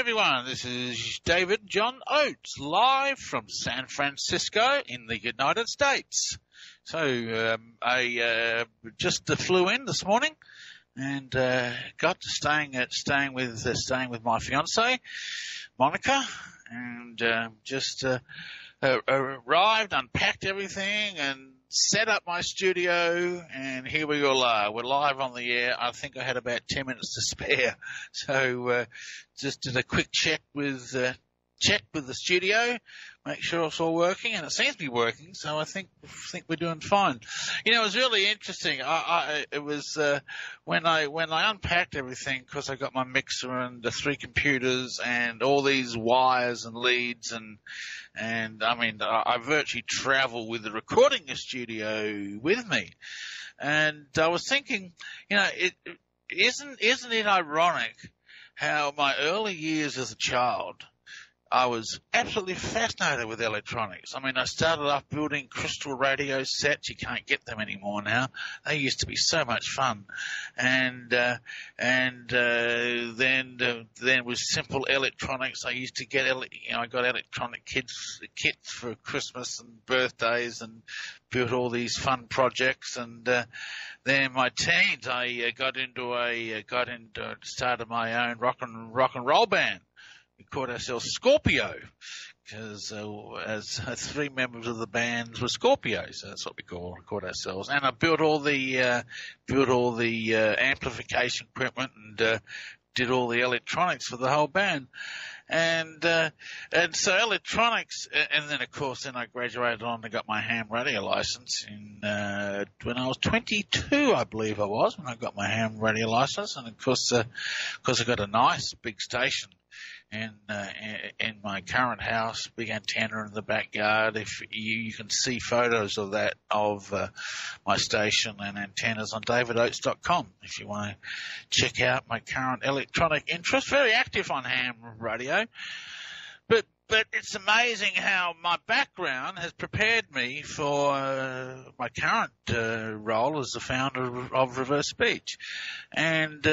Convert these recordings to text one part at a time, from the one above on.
everyone. This is David John Oates, live from San Francisco in the United States. So I just flew in this morning and got to staying with my fiancée, Monica, and just arrived, unpacked everything, and set up my studio, and here we all are. We're live on the air. I think I had about 10 minutes to spare, so just did a quick check with the studio, make sure it's all working, and it seems to be working. So I think we're doing fine. You know, it was really interesting. It was when I unpacked everything, because I got my mixer and the 3 computers and all these wires and leads, and I mean, I virtually travel with the recording studio with me, and I was thinking, you know, isn't it ironic how my early years as a child, I was absolutely fascinated with electronics. I mean, I started off building crystal radio sets. You can't get them anymore now. They used to be so much fun. And then with simple electronics, I used to get, I got electronic kits for Christmas and birthdays, and built all these fun projects. And then in my teens, I started my own rock and roll band. We called ourselves Scorpio, because as 3 members of the band were Scorpios, so that's what we called ourselves. And I built all the amplification equipment, and did all the electronics for the whole band. And so electronics, and then of course, then I graduated on and got my ham radio license when I was 22, I believe I was, when I got my ham radio license. And of course, I got a nice big station in my current house, big antenna in the backyard. If you can see photos of that, of my station and antennas on davidoates.com if you want to check out my current electronic interest. Very active on ham radio. But it's amazing how my background has prepared me for my current role as the founder of Reverse Speech. And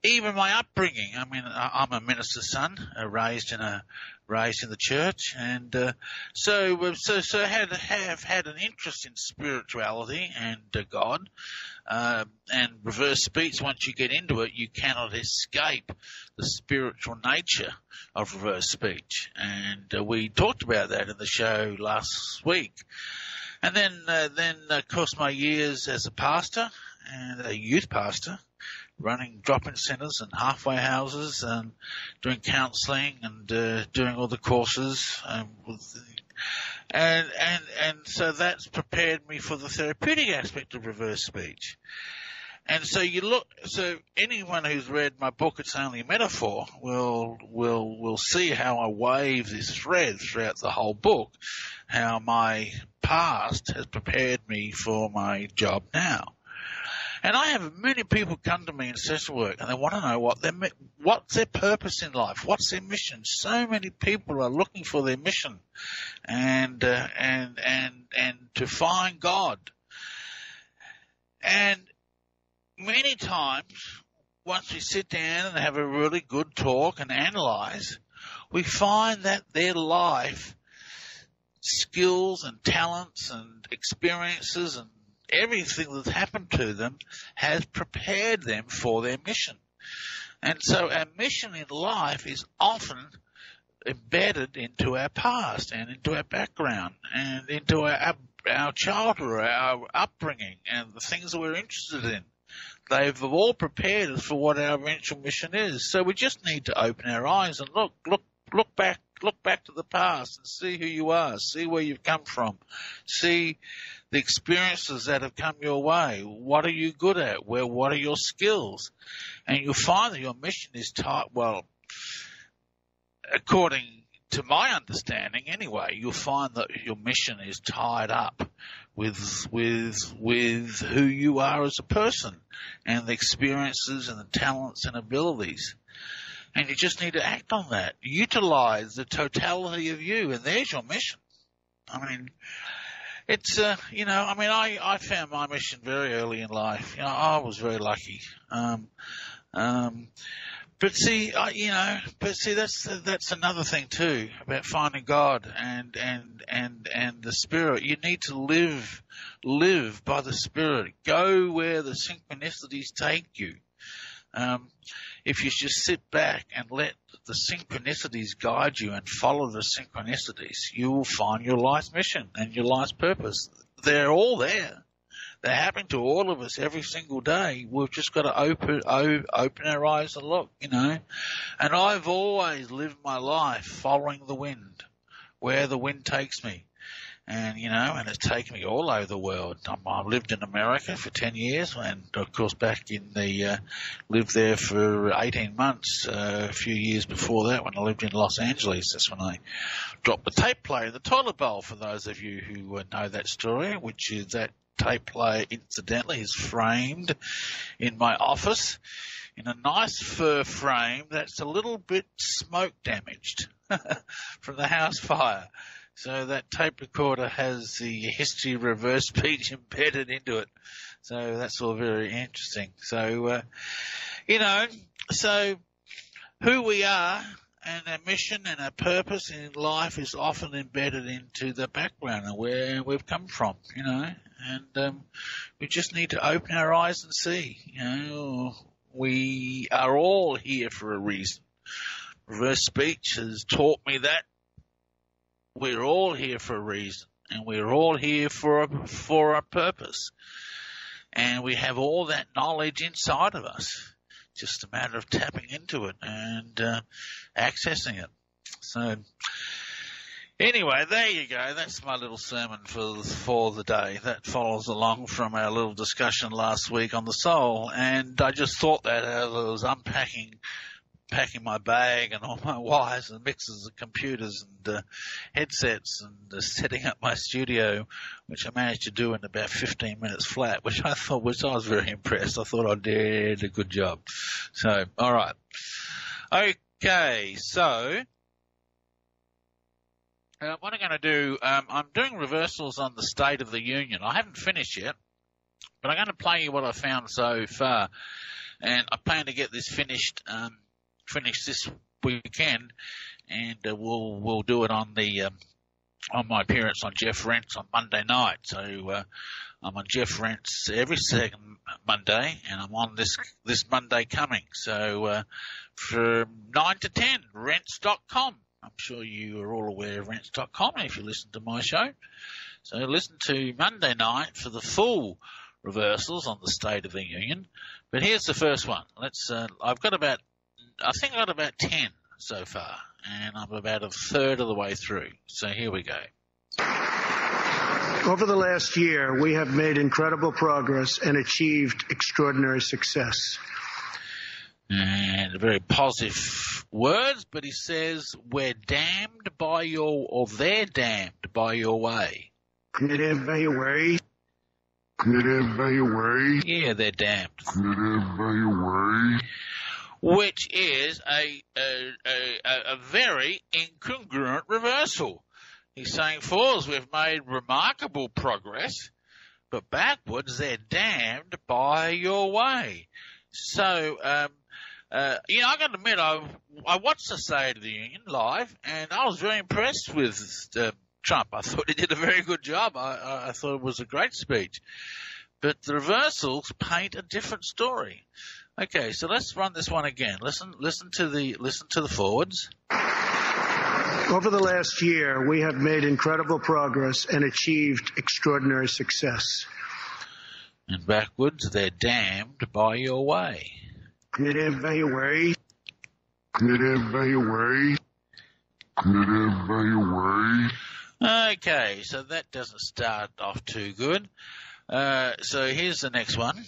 even my upbringing. I mean, I'm a minister's son, raised in the church, and so have had an interest in spirituality and God. And reverse speech, once you get into it, you cannot escape the spiritual nature of reverse speech. And we talked about that in the show last week. And then of course, my years as a pastor and a youth pastor, running drop-in centers and halfway houses, and doing counseling and doing all the courses, and so that's prepared me for the therapeutic aspect of reverse speech. And so so anyone who's read my book, It's Only a Metaphor, will see how I wave this thread throughout the whole book, how my past has prepared me for my job now. And I have many people come to me in session work, and they want to know what's their purpose in life, what's their mission. So many people are looking for their mission, and to find God. And many times, once we sit down and have a really good talk and analyze, we find that their life skills and talents and experiences and everything that's happened to them has prepared them for their mission. And so our mission in life is often embedded into our past and into our background and into our childhood, our upbringing, and the things that we're interested in. They've all prepared us for what our eventual mission is. So we just need to open our eyes and look back to the past and see who you are, see where you've come from, see the experiences that have come your way. What are you good at? What are your skills? And you'll find that your mission is tied, well, according to my understanding anyway, you'll find that your mission is tied up with who you are as a person and the experiences and the talents and abilities. And you just need to act on that. Utilize the totality of you, and there's your mission. I mean, it's, I found my mission very early in life. I was very lucky. But see, that's another thing too about finding God and the Spirit. You need to live by the Spirit. Go where the synchronicities take you. If you just sit back and let the synchronicities guide you and follow the synchronicities, you will find your life's mission and your life's purpose. They're all there. They happen to all of us every single day. We've just got to open our eyes and look, And I've always lived my life following the wind, where the wind takes me. And, and it's taken me all over the world. I've lived in America for 10 years and, of course, back in lived there for 18 months, a few years before that when I lived in Los Angeles. That's when I dropped the tape player in the toilet bowl, for those of you who know that story, which is that tape player, incidentally, is framed in my office in a nice fur frame that's a little bit smoke damaged from the house fire. So that tape recorder has the history reverse speech embedded into it. So that's all very interesting. So, so who we are and our mission and our purpose in life is often embedded into the background of where we've come from, and we just need to open our eyes and see, we are all here for a reason. Reverse speech has taught me that we're all here for a reason, and we're all here for a purpose, and we have all that knowledge inside of us. Just a matter of tapping into it and accessing it. So anyway, there you go. That's my little sermon for the day. That follows along from our little discussion last week on the soul. And I just thought that as I was packing my bag and all my wires and mixers and computers and headsets and setting up my studio, which I managed to do in about 15 minutes flat, which I was very impressed. I thought I did a good job. So, all right. Okay, so what I'm going to do, I'm doing reversals on the State of the Union. I haven't finished yet, but I'm going to play you what I've found so far. And I plan to get this finished this weekend, and we'll do it on my appearance on Jeff Rent's on Monday night. So I'm on Jeff Rent's every second Monday, and I'm on this Monday coming. So from 9 to 10, rents.com. I'm sure you are all aware of rents.com if you listen to my show. So listen to Monday night for the full reversals on the State of the Union. But here's the first one. I've got about 10 so far, and I'm about a third of the way through. So here we go. Over the last year, we have made incredible progress and achieved extraordinary success. And very positive words, but he says, they're damned by your way. They're damned by your way. Yeah, they're damned. They're damned by your way. Which is a very incongruent reversal. He's saying, forwards, we've made remarkable progress, but backwards, they're damned by your way. So, I got to admit, I watched the State of the Union live, and I was very impressed with Trump. I thought he did a very good job. I thought it was a great speech. But the reversals paint a different story. Okay, so let's run this one again. Listen to the forwards. Over the last year, we have made incredible progress and achieved extraordinary success. And backwards, they're damned by your way. They're damned by your way. Okay, so that doesn't start off too good. So here's the next one.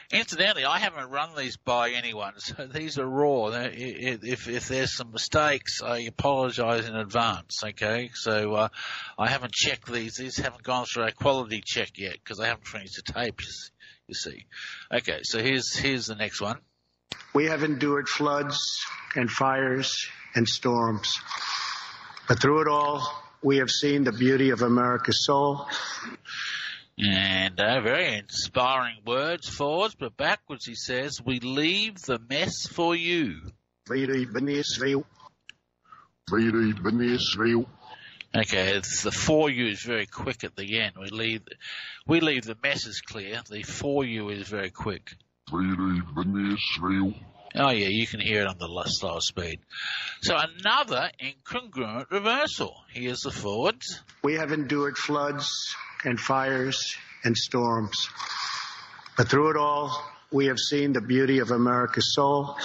Incidentally, I haven't run these by anyone, so these are raw. If there's some mistakes, I apologize in advance, okay? So I haven't checked these. These haven't gone through a quality check yet because I haven't finished the tapes, you see. Okay, so here's the next one. We have endured floods and fires and storms, but through it all, we have seen the beauty of America's soul. And very inspiring words forwards, but backwards he says, we leave the mess for you. Okay, it's the for you is very quick at the end. We leave the messes clear. The for you is very quick. Oh yeah, you can hear it on the slower speed. So another incongruent reversal. Here's the forwards. We have endured floods and fires and storms, but through it all, we have seen the beauty of America's soul.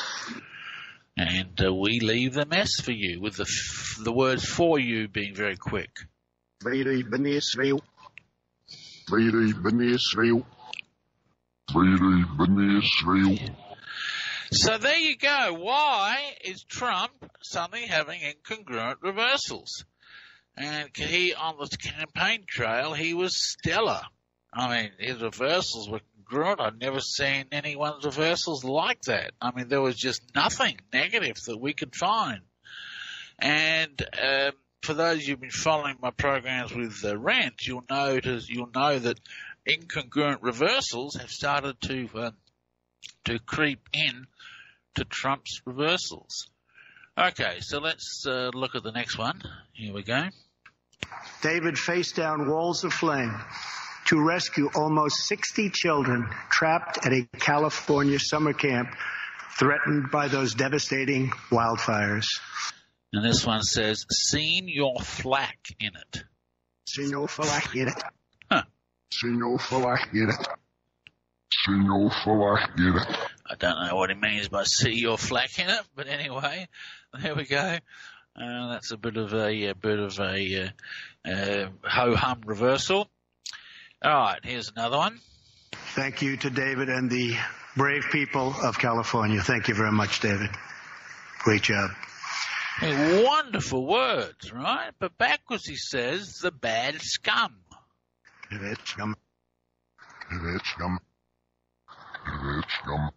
And we leave the mess for you, with the words for you being very quick. So there you go. Why is Trump suddenly having incongruent reversals? And he, on the campaign trail, he was stellar. I mean, his reversals were congruent. I've never seen anyone's reversals like that. I mean, there was just nothing negative that we could find. And for those who've been following my programs with Rant, you'll know that incongruent reversals have started to creep in to Trump's reversals. Okay, so let's look at the next one. Here we go. David faced down walls of flame to rescue almost 60 children trapped at a California summer camp threatened by those devastating wildfires. And this one says, seen your flack in it. Seen your flack in it. Huh. Seen your flack in it. See your flack in it. I don't know what he means by see your flack in it, but anyway, there we go. That's a bit of a ho-hum reversal. All right, here's another one. Thank you to David and the brave people of California. Thank you very much, David. Great job. Hey, wonderful words, right? But backwards he says, the bad scum. Bad scum. Bad scum. Bad scum.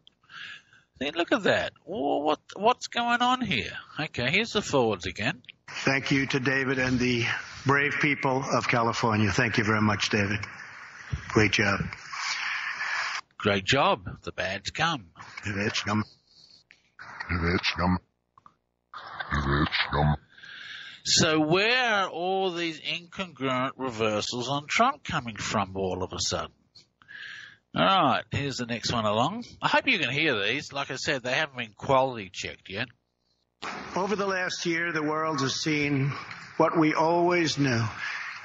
See, look at that. What's going on here? Okay, here's the forwards again. Thank you to David and the brave people of California. Thank you very much, David. Great job. Great job. The bad scum. Bad scum. Bad scum. Bad scum. So where are all these incongruent reversals on Trump coming from all of a sudden? All right, here's the next one along. I hope you can hear these. Like I said, they haven't been quality checked yet. Over the last year, the world has seen what we always knew,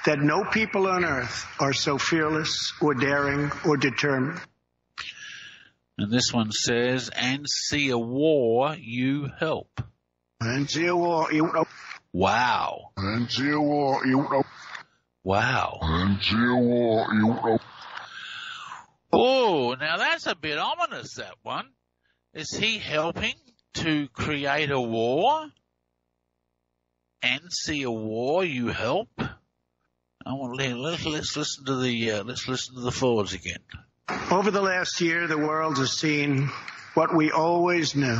that no people on earth are so fearless or daring or determined. And this one says, and see a war, you help. And see a war, you help. Wow. And see a war, you help. Wow. And see a war, you help. Oh, now that's a bit ominous, that one. Is he helping to create a war? And see a war, you help? Let's listen to the forwards again. Over the last year, the world has seen what we always knew,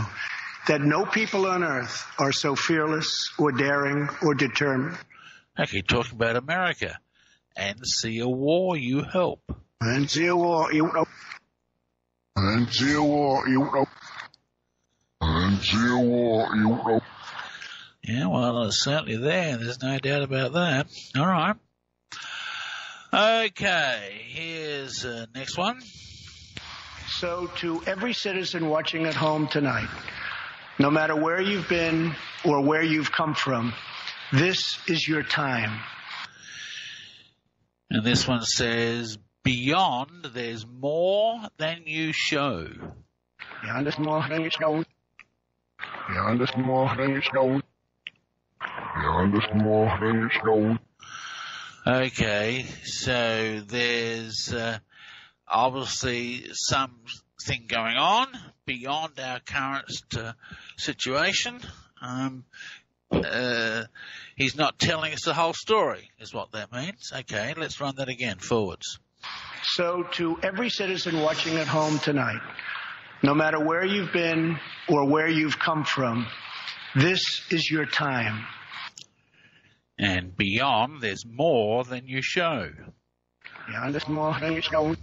that no people on earth are so fearless or daring or determined. Okay, talking about America. And see a war, you help. And see a war, you help. And see a war, you help. And see a war, you help. Yeah, well, it's certainly there. There's no doubt about that. All right. Okay, here's next one. So to every citizen watching at home tonight, no matter where you've been or where you've come from, this is your time. And this one says, beyond there's more than you show. Beyond there's more than you show. Beyond there's more than you show. Beyond there's more than you show. Okay, so there's obviously something going on beyond our current situation. He's not telling us the whole story, is what that means. Okay, let's run that again, forwards. So to every citizen watching at home tonight, no matter where you've been or where you've come from, this is your time. And beyond, there's more than you show. Beyond there's more than you show.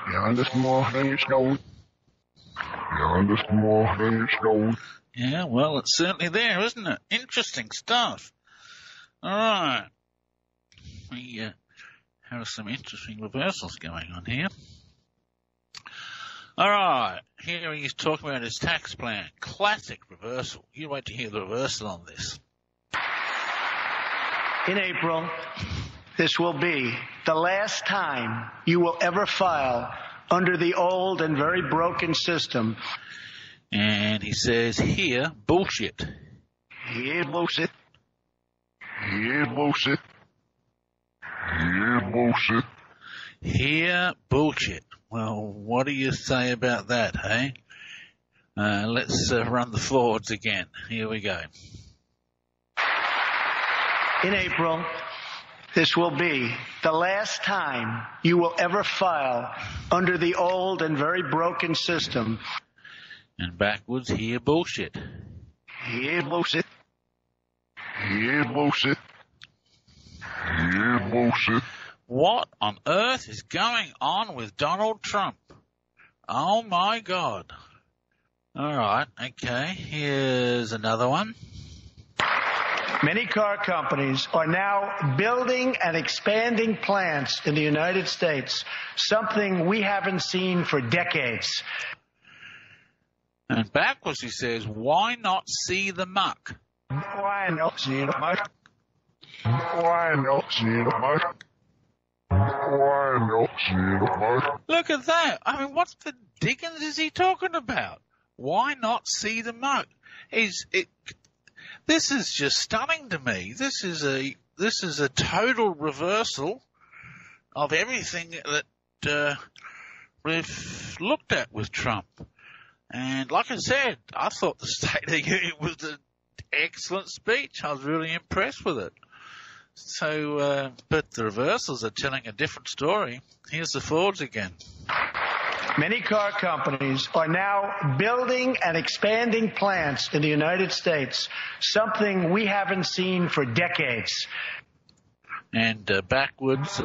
Beyond there's more than you show. Beyond there's more than you show. Yeah, well, it's certainly there, isn't it? Interesting stuff. All right. We have some interesting reversals going on here. All right. Here he's talking about his tax plan. Classic reversal. You wait to hear the reversal on this. In April, this will be the last time you will ever file under the old and very broken system. And he says here, bullshit. Here, bullshit. Here, bullshit. Here, bullshit. Here, bullshit. Well, what do you say about that, hey? Let's run the forwards again. Here we go. In April, this will be the last time you will ever file under the old and very broken system. And backwards, here, bullshit. Here, bullshit. Here, bullshit. Here, bullshit. What on earth is going on with Donald Trump? Oh, my God. All right, okay, here's another one. Many car companies are now building and expanding plants in the United States, something we haven't seen for decades. And backwards he says, why not see the muck? Why not see the muck? Why not see the muck? Why not see the muck? Look at that. I mean, what the dickens is he talking about? Why not see the muck? This is just stunning to me. This is a total reversal of everything that we've looked at with Trump. And like I said, I thought the State of the Union was an excellent speech. I was really impressed with it. So, but the reversals are telling a different story. Here's the forwards again. Many car companies are now building and expanding plants in the United States, something we haven't seen for decades. And backwards.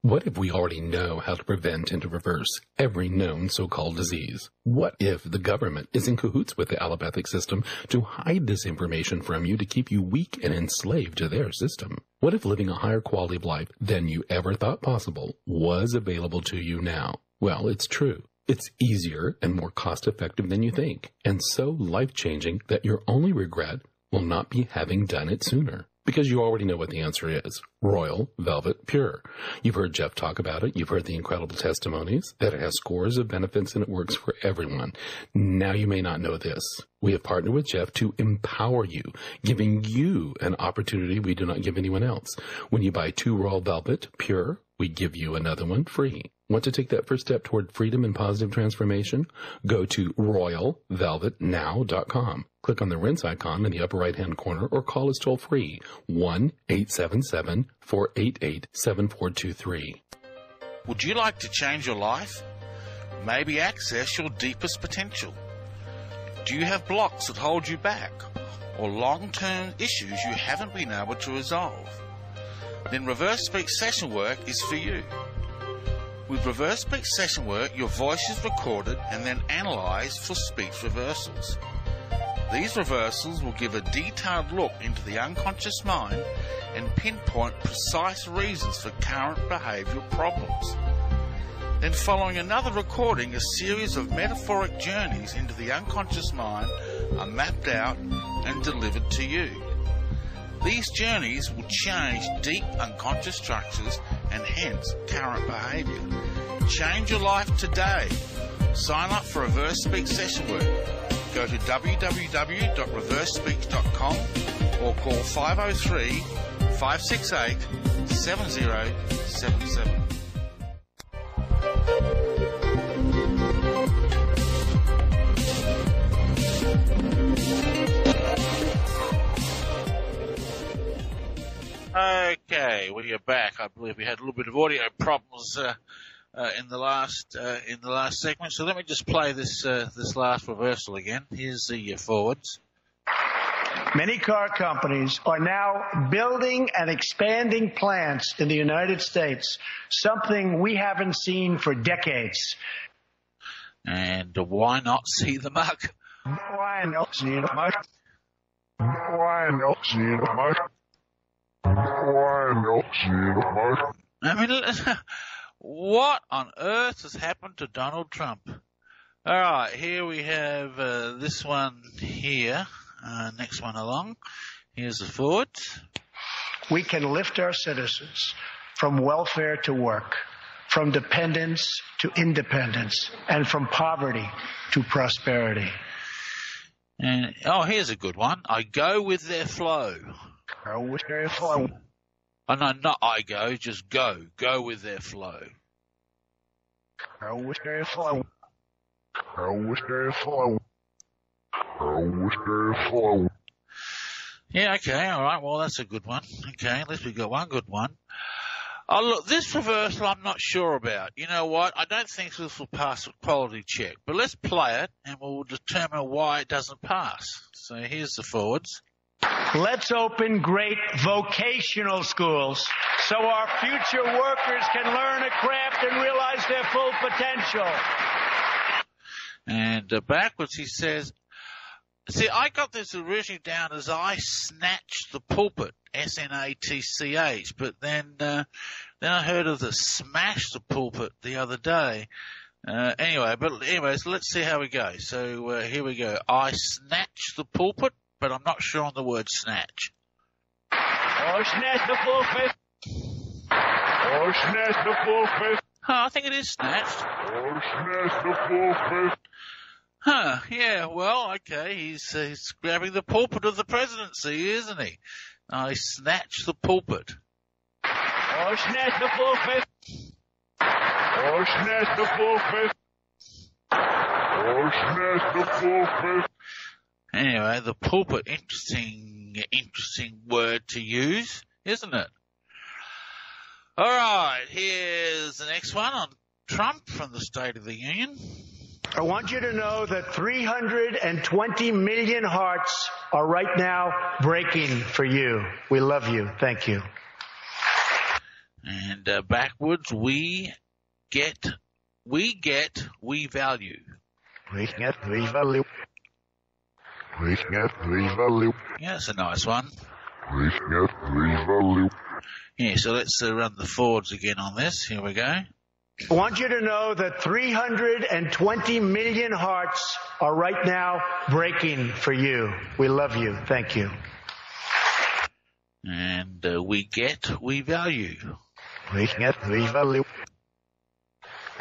What if we already know how to prevent and to reverse every known so-called disease? What if the government is in cahoots with the allopathic system to hide this information from you to keep you weak and enslaved to their system? What if living a higher quality of life than you ever thought possible was available to you now? Well, it's true. It's easier and more cost-effective than you think, and so life-changing that your only regret will not be having done it sooner. Because you already know what the answer is. Royal Velvet Pure. You've heard Jeff talk about it. You've heard the incredible testimonies that it has scores of benefits and it works for everyone. Now you may not know this. We have partnered with Jeff to empower you, giving you an opportunity we do not give anyone else. When you buy 2 Royal Velvet Pure, we give you another one free. Want to take that first step toward freedom and positive transformation? Go to royalvelvetnow.com. Click on the rinse icon in the upper right-hand corner or call us toll-free, 1-877-488-7423. Would you like to change your life? Maybe access your deepest potential? Do you have blocks that hold you back or long-term issues you haven't been able to resolve? then reverse speech session work is for you. With reverse speech session work, your voice is recorded and then analysed for speech reversals. These reversals will give a detailed look into the unconscious mind and pinpoint precise reasons for current behavioural problems. Then following another recording, a series of metaphoric journeys into the unconscious mind are mapped out and delivered to you. These journeys will change deep unconscious structures and hence current behaviour. Change your life today. Sign up for Reverse Speech Session Work. Go to www.reversespeech.com or call 503-568-7077. Okay, we are back. I believe we had a little bit of audio problems in the last segment. So let me just play this last reversal again. Here's the forwards. Many car companies are now building and expanding plants in the United States, something we haven't seen for decades. And why not see the mug? Why not see the mug? Why not see the mug? Why not see the mug? I mean, what on earth has happened to Donald Trump? All right, here we have this one here. Next one along. Here's the forward. We can lift our citizens from welfare to work, from dependence to independence, and from poverty to prosperity. And here's a good one. I go with their flow. Go with their flow. Oh, no, not I go, just go. Go with their flow. Go with their flow. Go with their flow. Go with their flow. Yeah, okay, all right. Well, that's a good one. Okay, at least we got one good one. Oh, look, this reversal I'm not sure about. You know what? I don't think this will pass a quality check. But let's play it, and we'll determine why it doesn't pass. So here's the forwards. Let's open great vocational schools so our future workers can learn a craft and realize their full potential. And backwards he says, see, I got this originally down as I snatched the pulpit, S-N-A-T-C-H, but then I heard of the smash the pulpit the other day. Anyways, let's see how we go. So here we go. I snatched the pulpit, but I'm not sure on the word snatch. Oh, snatch the pulpit. Oh, snatch the pulpit. I think it is snatched. Oh, snatch the pulpit. Yeah, well, okay, he's grabbing the pulpit of the presidency, isn't he? I snatched the pulpit. Oh, snatch the pulpit. Oh, snatch the pulpit. Oh, snatch the pulpit. Anyway, the pulpit, interesting word to use, isn't it? All right, here's the next one on Trump from the State of the Union. I want you to know that 320 million hearts are right now breaking for you. We love you. Thank you. And backwards, we value. We get, we value. We value. We get, we value. Yeah, that's a nice one. We get, we value. Yeah, so let's run the forwards again on this. Here we go. I want you to know that 320 million hearts are right now breaking for you. We love you. Thank you. And we get, we value. We get, we value.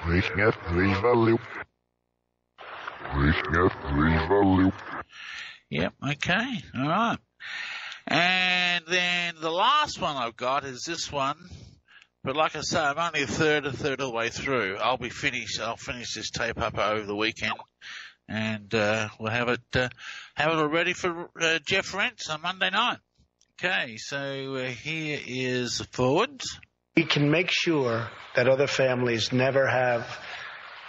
We get, we value. We get, we value. Yep, okay, all right. And then the last one I've got is this one. But like I say, I'm only a third of the way through. I'll finish this tape up over the weekend, and we'll have it all ready for Jeff Rentz on Monday night. Okay, so here is the forwards. We can make sure that other families never have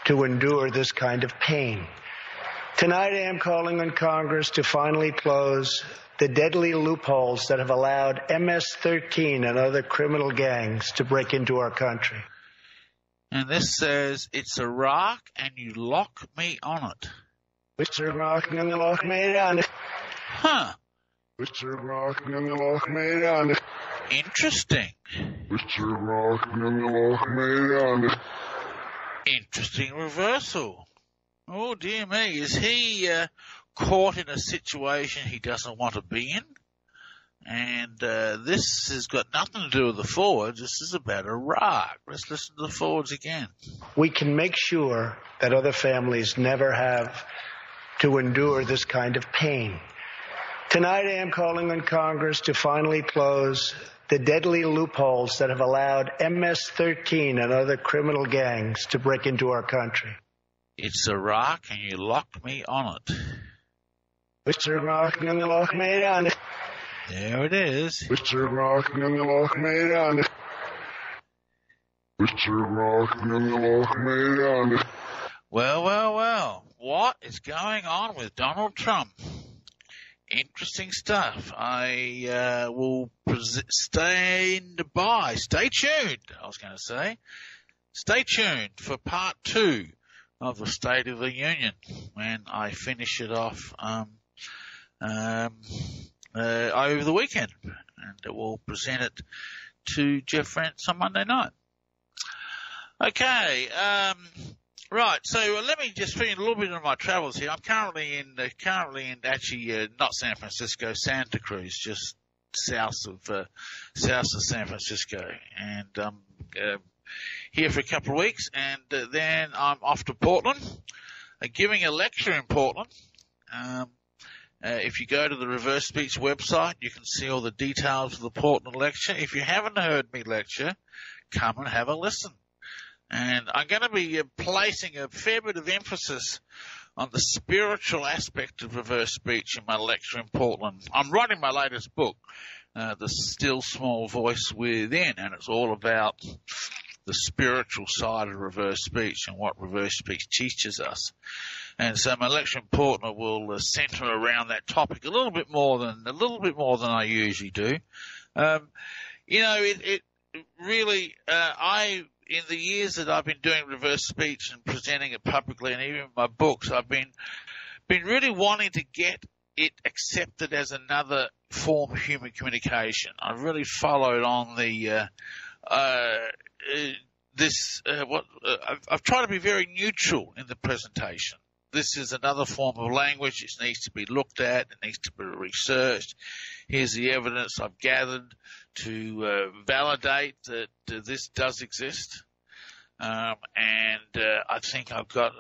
to endure this kind of pain. Tonight I am calling on Congress to finally close the deadly loopholes that have allowed MS-13 and other criminal gangs to break into our country. And this says, it's a rock and you lock me on it. It's a rock and you lock me on it. Huh. It's a rock and you lock me on it. Interesting. It's a rock and you lock me on it. Interesting reversal. Oh, dear me. Is he caught in a situation he doesn't want to be in? And this has got nothing to do with the forwards. This is about a rock. Let's listen to the forwards again. We can make sure that other families never have to endure this kind of pain. Tonight I am calling on Congress to finally close the deadly loopholes that have allowed MS-13 and other criminal gangs to break into our country. It's a rock and you lock me on it. It's a rock and you lock me on it. There it is. It's a rock and you lock me on it. It's a rock and you lock me on it. Well, well, well. What is going on with Donald Trump? Interesting stuff. I will stand by. Stay tuned, I was going to say. Stay tuned for part 2 of the State of the Union when I finish it off over the weekend, and we'll present it to Jeff Rance on Monday night. Okay, right. So let me just fill in a little bit of my travels here. I'm currently in actually not San Francisco, Santa Cruz, just south of San Francisco, and here for a couple of weeks, and then I'm off to Portland, giving a lecture in Portland. If you go to the Reverse Speech website, you can see all the details of the Portland lecture. If you haven't heard me lecture, come and have a listen. And I'm going to be placing a fair bit of emphasis on the spiritual aspect of reverse speech in my lecture in Portland. I'm writing my latest book, The Still Small Voice Within, and it's all about the spiritual side of reverse speech and what reverse speech teaches us. And so my lecture in Portland will center around that topic a little bit more than I usually do. It really, in the years that I've been doing reverse speech and presenting it publicly, and even in my books, I've been really wanting to get it accepted as another form of human communication. I've really followed on the I've tried to be very neutral in the presentation. This is another form of language. It needs to be looked at. It needs to be researched. Here's the evidence I've gathered to validate that this does exist. I think I've got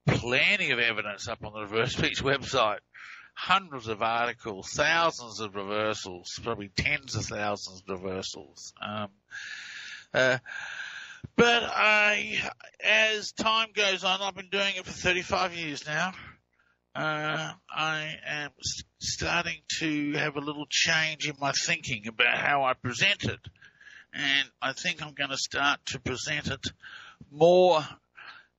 plenty of evidence up on the Reverse Speech website. Hundreds of articles, thousands of reversals, probably tens of thousands of reversals. But as time goes on, I've been doing it for 35 years now. I am starting to have a little change in my thinking about how I present it. And I think I'm going to start to present it more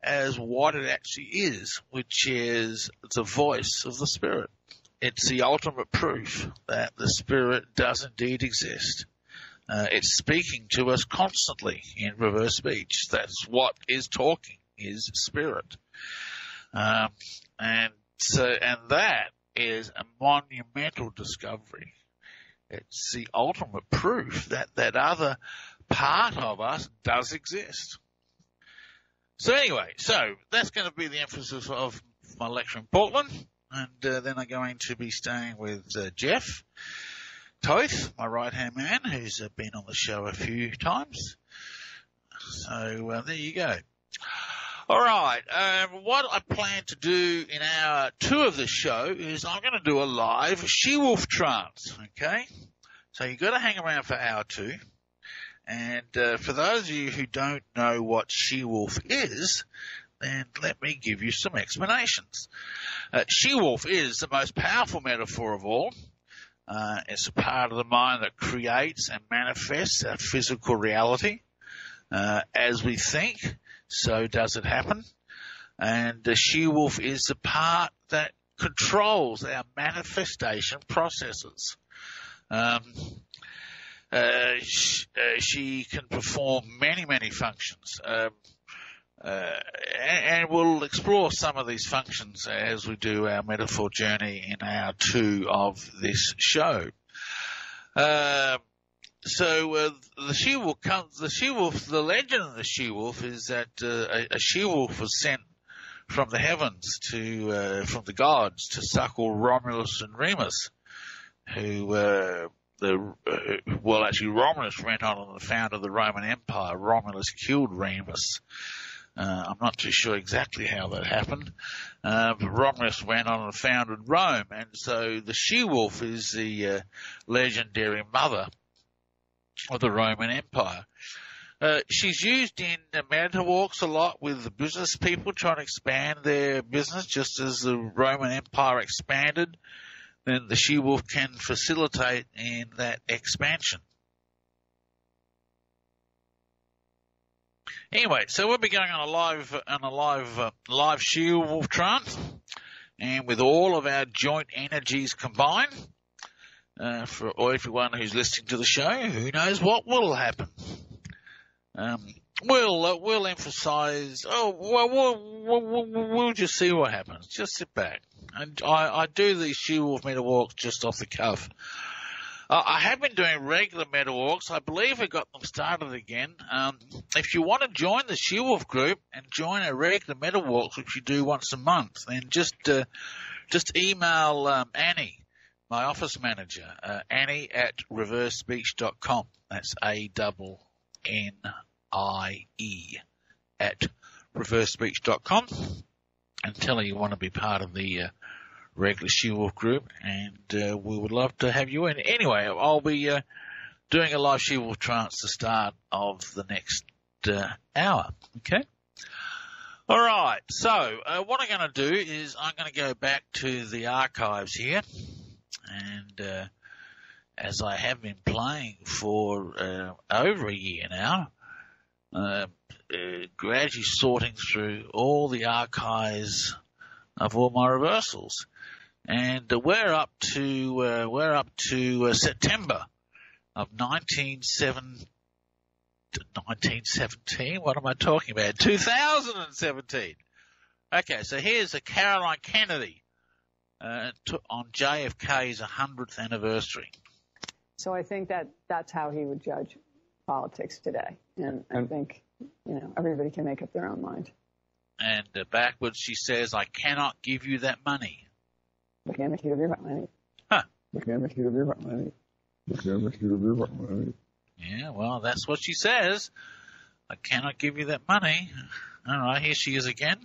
as what it actually is, which is the voice of the Spirit. It's the ultimate proof that the Spirit does indeed exist. It's speaking to us constantly in reverse speech. That's what is talking, is Spirit. And that is a monumental discovery. It's the ultimate proof that that other part of us does exist. So anyway, that's going to be the emphasis of my lecture in Portland. And then I'm going to be staying with Jeff Toth, my right-hand man, who's been on the show a few times. So there you go. All right. What I plan to do in hour 2 of the show is I'm going to do a live Shewolf trance. Okay. So you've got to hang around for hour 2. And for those of you who don't know what Shewolf is, then let me give you some explanations. Shewolf is the most powerful metaphor of all. It's a part of the mind that creates and manifests our physical reality. As we think, so does it happen. And the Shewolf is the part that controls our manifestation processes. She can perform many functions. And we'll explore some of these functions as we do our metaphor journey in hour 2 of this show. The Shewolf, the legend of the Shewolf is that a Shewolf was sent from the heavens from the gods to suckle Romulus and Remus, Romulus went on and founded the Roman Empire. Romulus killed Remus. I'm not too sure exactly how that happened, but Romulus went on and founded Rome, and so the Shewolf is the legendary mother of the Roman Empire. She's used in meta walks a lot with the business people trying to expand their business, just as the Roman Empire expanded. Then the Shewolf can facilitate in that expansion. Anyway, so we'll be going on a live Shewolf trance, and with all of our joint energies combined, for everyone who's listening to the show, who knows what will happen. We'll emphasize. We'll just see what happens. Just sit back. And I do these Shewolf meta walks just off the cuff. I have been doing regular meta walks. I believe I got them started again. If you want to join the Shewolf group and join our regular meta walks, which you do once a month, then just email Annie, my office manager, Annie at reversespeech.com. That's ANNIE at reversespeech.com, and tell her you want to be part of the regular Shewolf group, and we would love to have you in. Anyway, I'll be doing a live Shewolf trance the start of the next hour. Okay? All right. So what I'm going to do is I'm going to go back to the archives here, and as I have been playing for over a year now, gradually sorting through all the archives of all my reversals, and we're up to September of 1917. What am I talking about? 2017. Okay, so here's a Caroline Kennedy on JFK's 100th anniversary. So I think that's how he would judge politics today, and I think everybody can make up their own mind. And backwards, she says, "I cannot give you that money." I can't give you that money. Huh. I can't give you that money. I can't give you that money. Yeah, well, that's what she says. I cannot give you that money. All right, here she is again.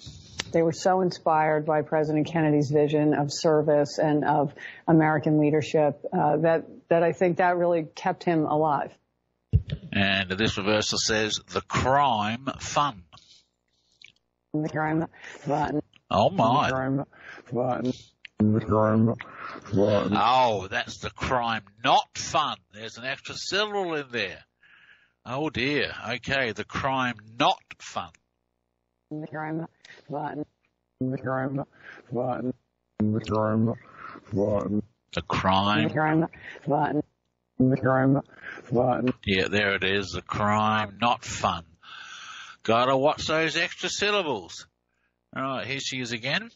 They were so inspired by President Kennedy's vision of service and of American leadership that I think that really kept him alive. And this reversal says, "The crime fun." The crime fun. Oh, my. The crime fun. The crime fun. Oh, that's the crime not fun. There's an extra syllable in there. Oh, dear. Okay, the crime not fun. The crime fun. The crime fun. The crime fun. The crime. The crime fun. The crime fun. Yeah, there it is. The crime not fun. Gotta watch those extra syllables. All right, here she is again.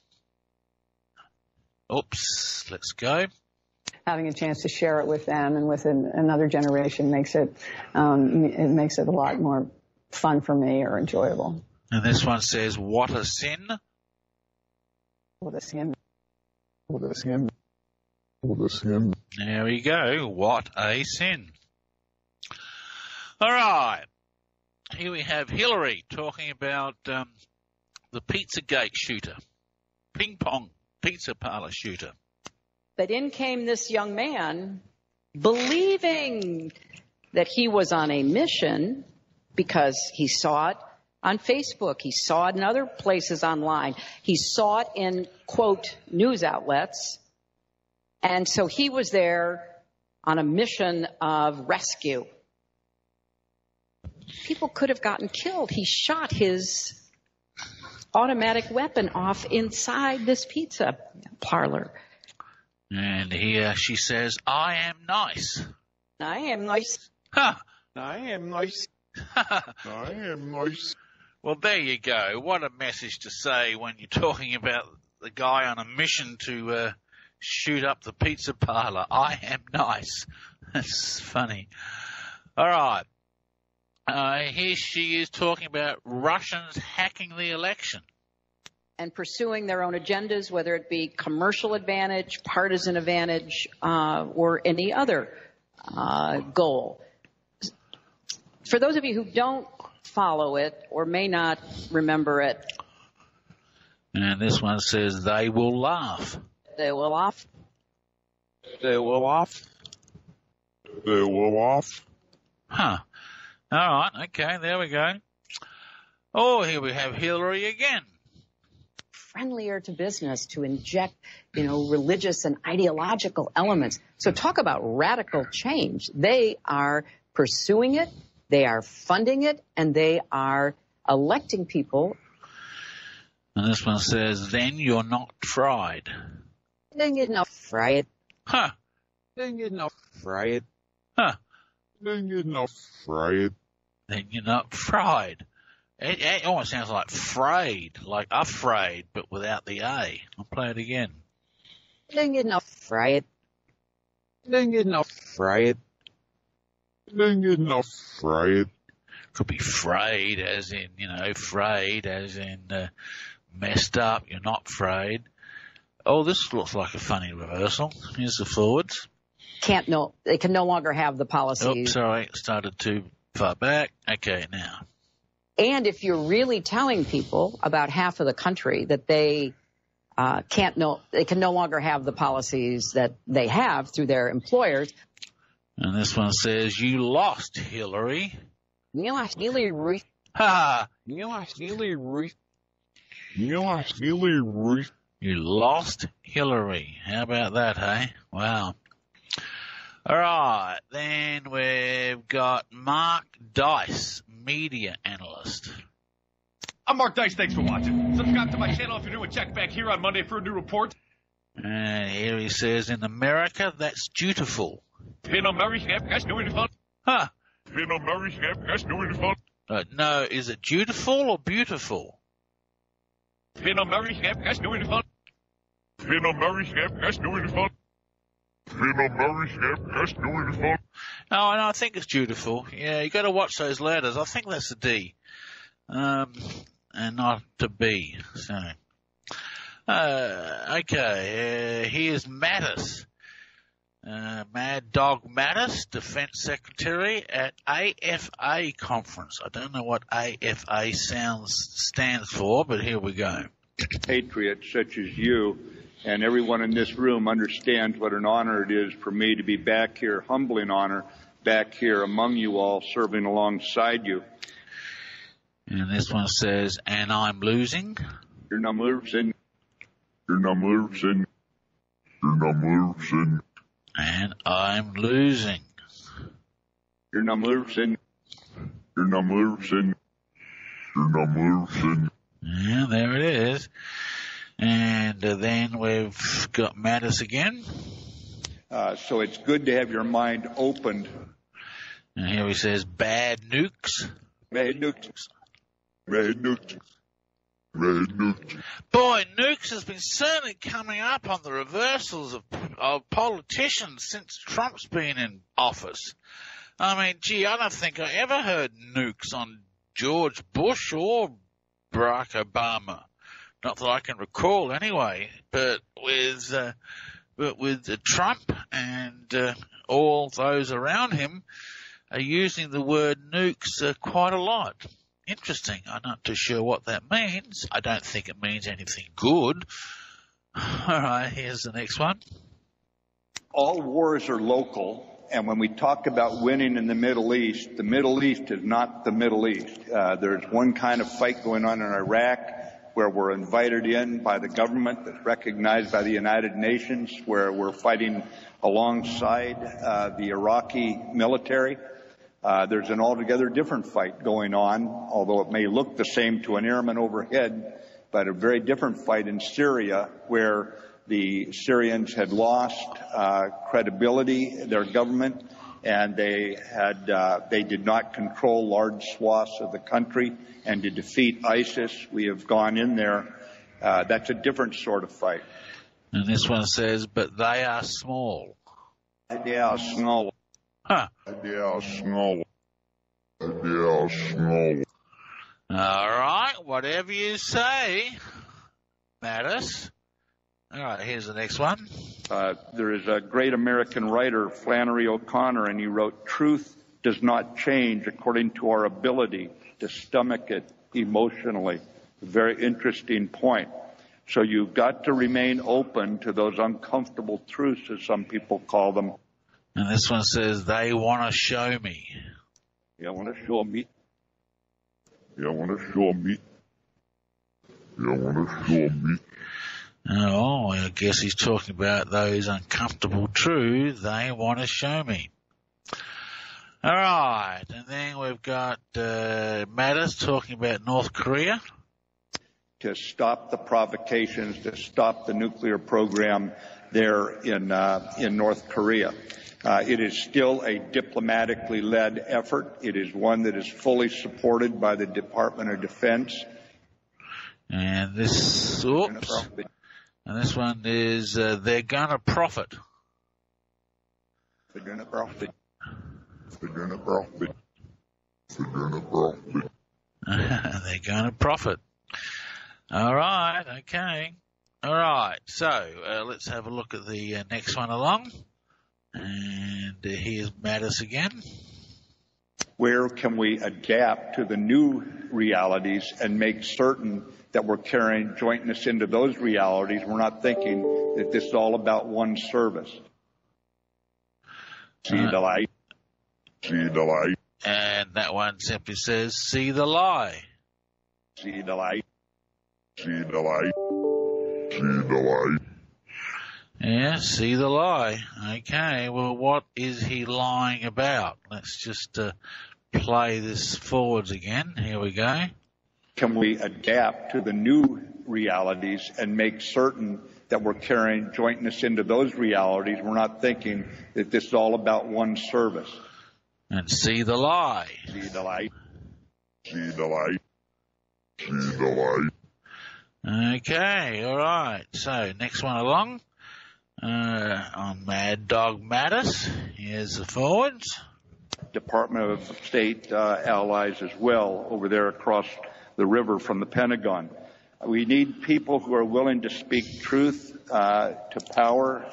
Oops, let's go. Having a chance to share it with them and with another generation makes it a lot more fun for me, or enjoyable. And this one says, "What a sin." What a sin. What a sin. What a sin. There we go. What a sin. All right. Here we have Hillary talking about the Pizzagate shooter, ping pong pizza parlor shooter. But in came this young man believing that he was on a mission because he saw it on Facebook. He saw it in other places online. He saw it in, quote, news outlets. And so he was there on a mission of rescue. People could have gotten killed. He shot his automatic weapon off inside this pizza parlor. And here she says, I am nice. I am nice. Ha! I am nice. I am nice. Well, there you go. What a message to say when you're talking about the guy on a mission to shoot up the pizza parlor. I am nice. That's funny. All right. Here she is talking about Russians hacking the election. And pursuing their own agendas, whether it be commercial advantage, partisan advantage, or any other goal. For those of you who don't follow it or may not remember it. And this one says, they will laugh. They will laugh. They will laugh. They will laugh. Huh. All right. Okay. There we go. Oh, here we have Hillary again. Friendlier to business to inject, religious and ideological elements. So talk about radical change. They are pursuing it, they are funding it, and they are electing people. And this one says, then you're not fried. Then you're not fried. Huh. Then you're not fried. Huh. Then you're not fried. Then you're not fried. It almost sounds like frayed, like afraid, but without the A. I'll play it again. Then you're not fried. Then you're not fried. Then you're not fried. Could be frayed as in, frayed as in messed up. You're not frayed. Oh, this looks like a funny reversal. Here's the forwards. They can no longer have the policies. Oh, sorry, started too far back. Okay, now. And if you're really telling people, about half of the country, that they can no longer have the policies that they have through their employers. And this one says, you lost, Hillary. You lost Hillary. Ha! You lost Hillary. You lost Hillary. You lost Hillary. How about that, hey? Wow. All right, then we've got Mark Dice, media analyst. I'm Mark Dice. Thanks for watching. Subscribe to my channel if you're new and check back here on Monday for a new report. And here he says, in America, that's dutiful. In America, that's doing fun. Huh. In America, that's doing fun. No, is it dutiful or beautiful? In America, that's doing fun. In America, that's doing fun. In America, that's doing fun. Oh, and I think it's dutiful. Yeah, you got to watch those letters. I think that's a D, and not a B. So, okay. Here's Mattis, Mad Dog Mattis, Defense Secretary at AFA conference. I don't know what AFA stands for, but here we go. Patriots such as you and everyone in this room understands what an honor it is for me to be back here, humbling honor, back here among you all, serving alongside you. And this one says, and I'm losing. You're not losing. You're not losing. You're not losing. And I'm losing. You're not losing. You're not losing. You're not losing. Yeah, there it is. And then we've got Mattis again. So it's good to have your mind opened. And here he says, bad nukes. Bad nukes. Bad nukes. Bad nukes. Boy, nukes has been certainly coming up on the reversals of politicians since Trump's been in office. I mean, gee, I don't think I ever heard nukes on George Bush or Barack Obama. Not that I can recall anyway, but with Trump and all those around him are using the word nukes quite a lot. Interesting. I'm not too sure what that means. I don't think it means anything good. All right, here's the next one. All wars are local. And when we talk about winning in the Middle East is not the Middle East. There's one kind of fight going on in Iraq where we're invited in by the government that's recognized by the United Nations, where we're fighting alongside the Iraqi military. There's an altogether different fight going on, although it may look the same to an airman overhead, but a very different fight in Syria, where the Syrians had lost credibility, their government, and they did not control large swaths of the country. And to defeat ISIS, we have gone in there. That's a different sort of fight. And this one says, but they are small. They are small. Huh. They are small. They are small. All right, whatever you say, Mattis. All right, here's the next one. There is a great American writer, Flannery O'Connor, and he wrote, "Truth does not change according to our ability to stomach it emotionally." A very interesting point. So you've got to remain open to those uncomfortable truths, as some people call them. And this one says, they want to show me. You want to show me? You want to show me? You want to show me? Oh, I guess he's talking about those uncomfortable truths they want to show me. All right, and then we've got Mattis talking about North Korea. To stop the provocations, to stop the nuclear program there in North Korea. It is still a diplomatically led effort. It is one that is fully supported by the Department of Defense. And this, and this one is, they're gonna profit. They're gonna profit. They're gonna profit. They're gonna profit. They're gonna profit. All right, okay. All right, so let's have a look at the next one along. And here's Mattis again. Where can we adapt to the new realities and make certain that we're carrying jointness into those realities? We're not thinking that this is all about one service. See the light. See the light. And that one simply says, see the lie. See the light. See the light. See the light. Yeah, see the lie. Okay, well, what is he lying about? Let's just play this forwards again. Here we go. Can we adapt to the new realities and make certain that we're carrying jointness into those realities? We're not thinking that this is all about one service. And see the lie. See the light. See the light. See the light. Okay, all right. So, next one along. On Mad Dog Mattis. Here's the forwards. Department of State allies as well over there across the river from the Pentagon. We need people who are willing to speak truth to power.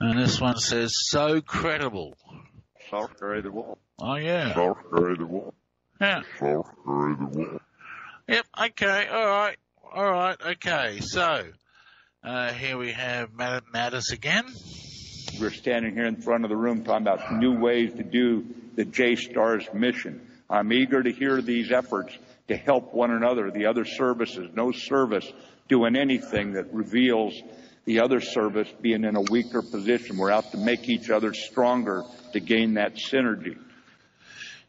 And this one says, so credible. So credible. Oh, yeah. So credible. Yeah. So credible. Yep, okay, all right. All right, okay. So, here we have Mattis again. We're standing here in front of the room talking about new ways to do the J-STARS mission. I'm eager to hear these efforts to help one another, the other services. No service doing anything that reveals the other service being in a weaker position. We're out to make each other stronger to gain that synergy.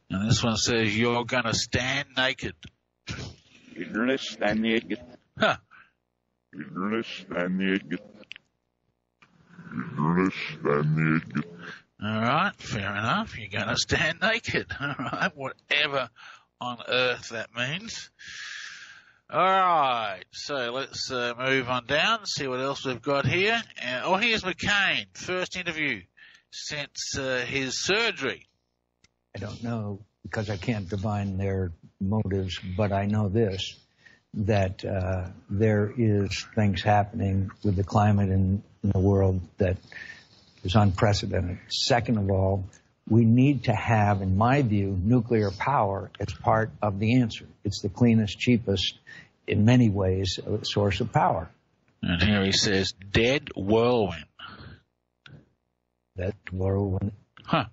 And this one says, you're going to stand naked. You're going to stand naked. Huh. You're going to stand naked. You're going to stand naked. All right, fair enough. You're going to stand naked. All right, whatever on earth that means. All right, so let's move on down and see what else we've got here. Here's McCain, first interview since his surgery. I don't know because I can't divine their motives, but I know this, that there is things happening with the climate in the world that is unprecedented. Second of all, we need to have, in my view, nuclear power as part of the answer. It's the cleanest, cheapest, in many ways, source of power. And here he says, dead whirlwind. That whirlwind. Huh.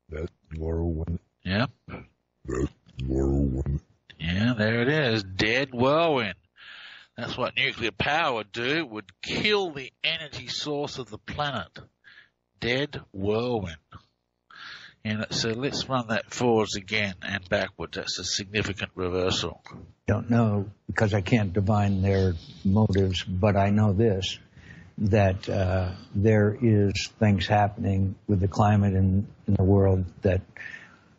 That whirlwind. Yep. That whirlwind. Yeah, there it is. Dead whirlwind. That's what nuclear power would do. It would kill the energy source of the planet. Dead whirlwind. And so let's run that forwards again and backwards. That's a significant reversal. Don't know because I can't divine their motives, but I know this, that there is things happening with the climate in the world that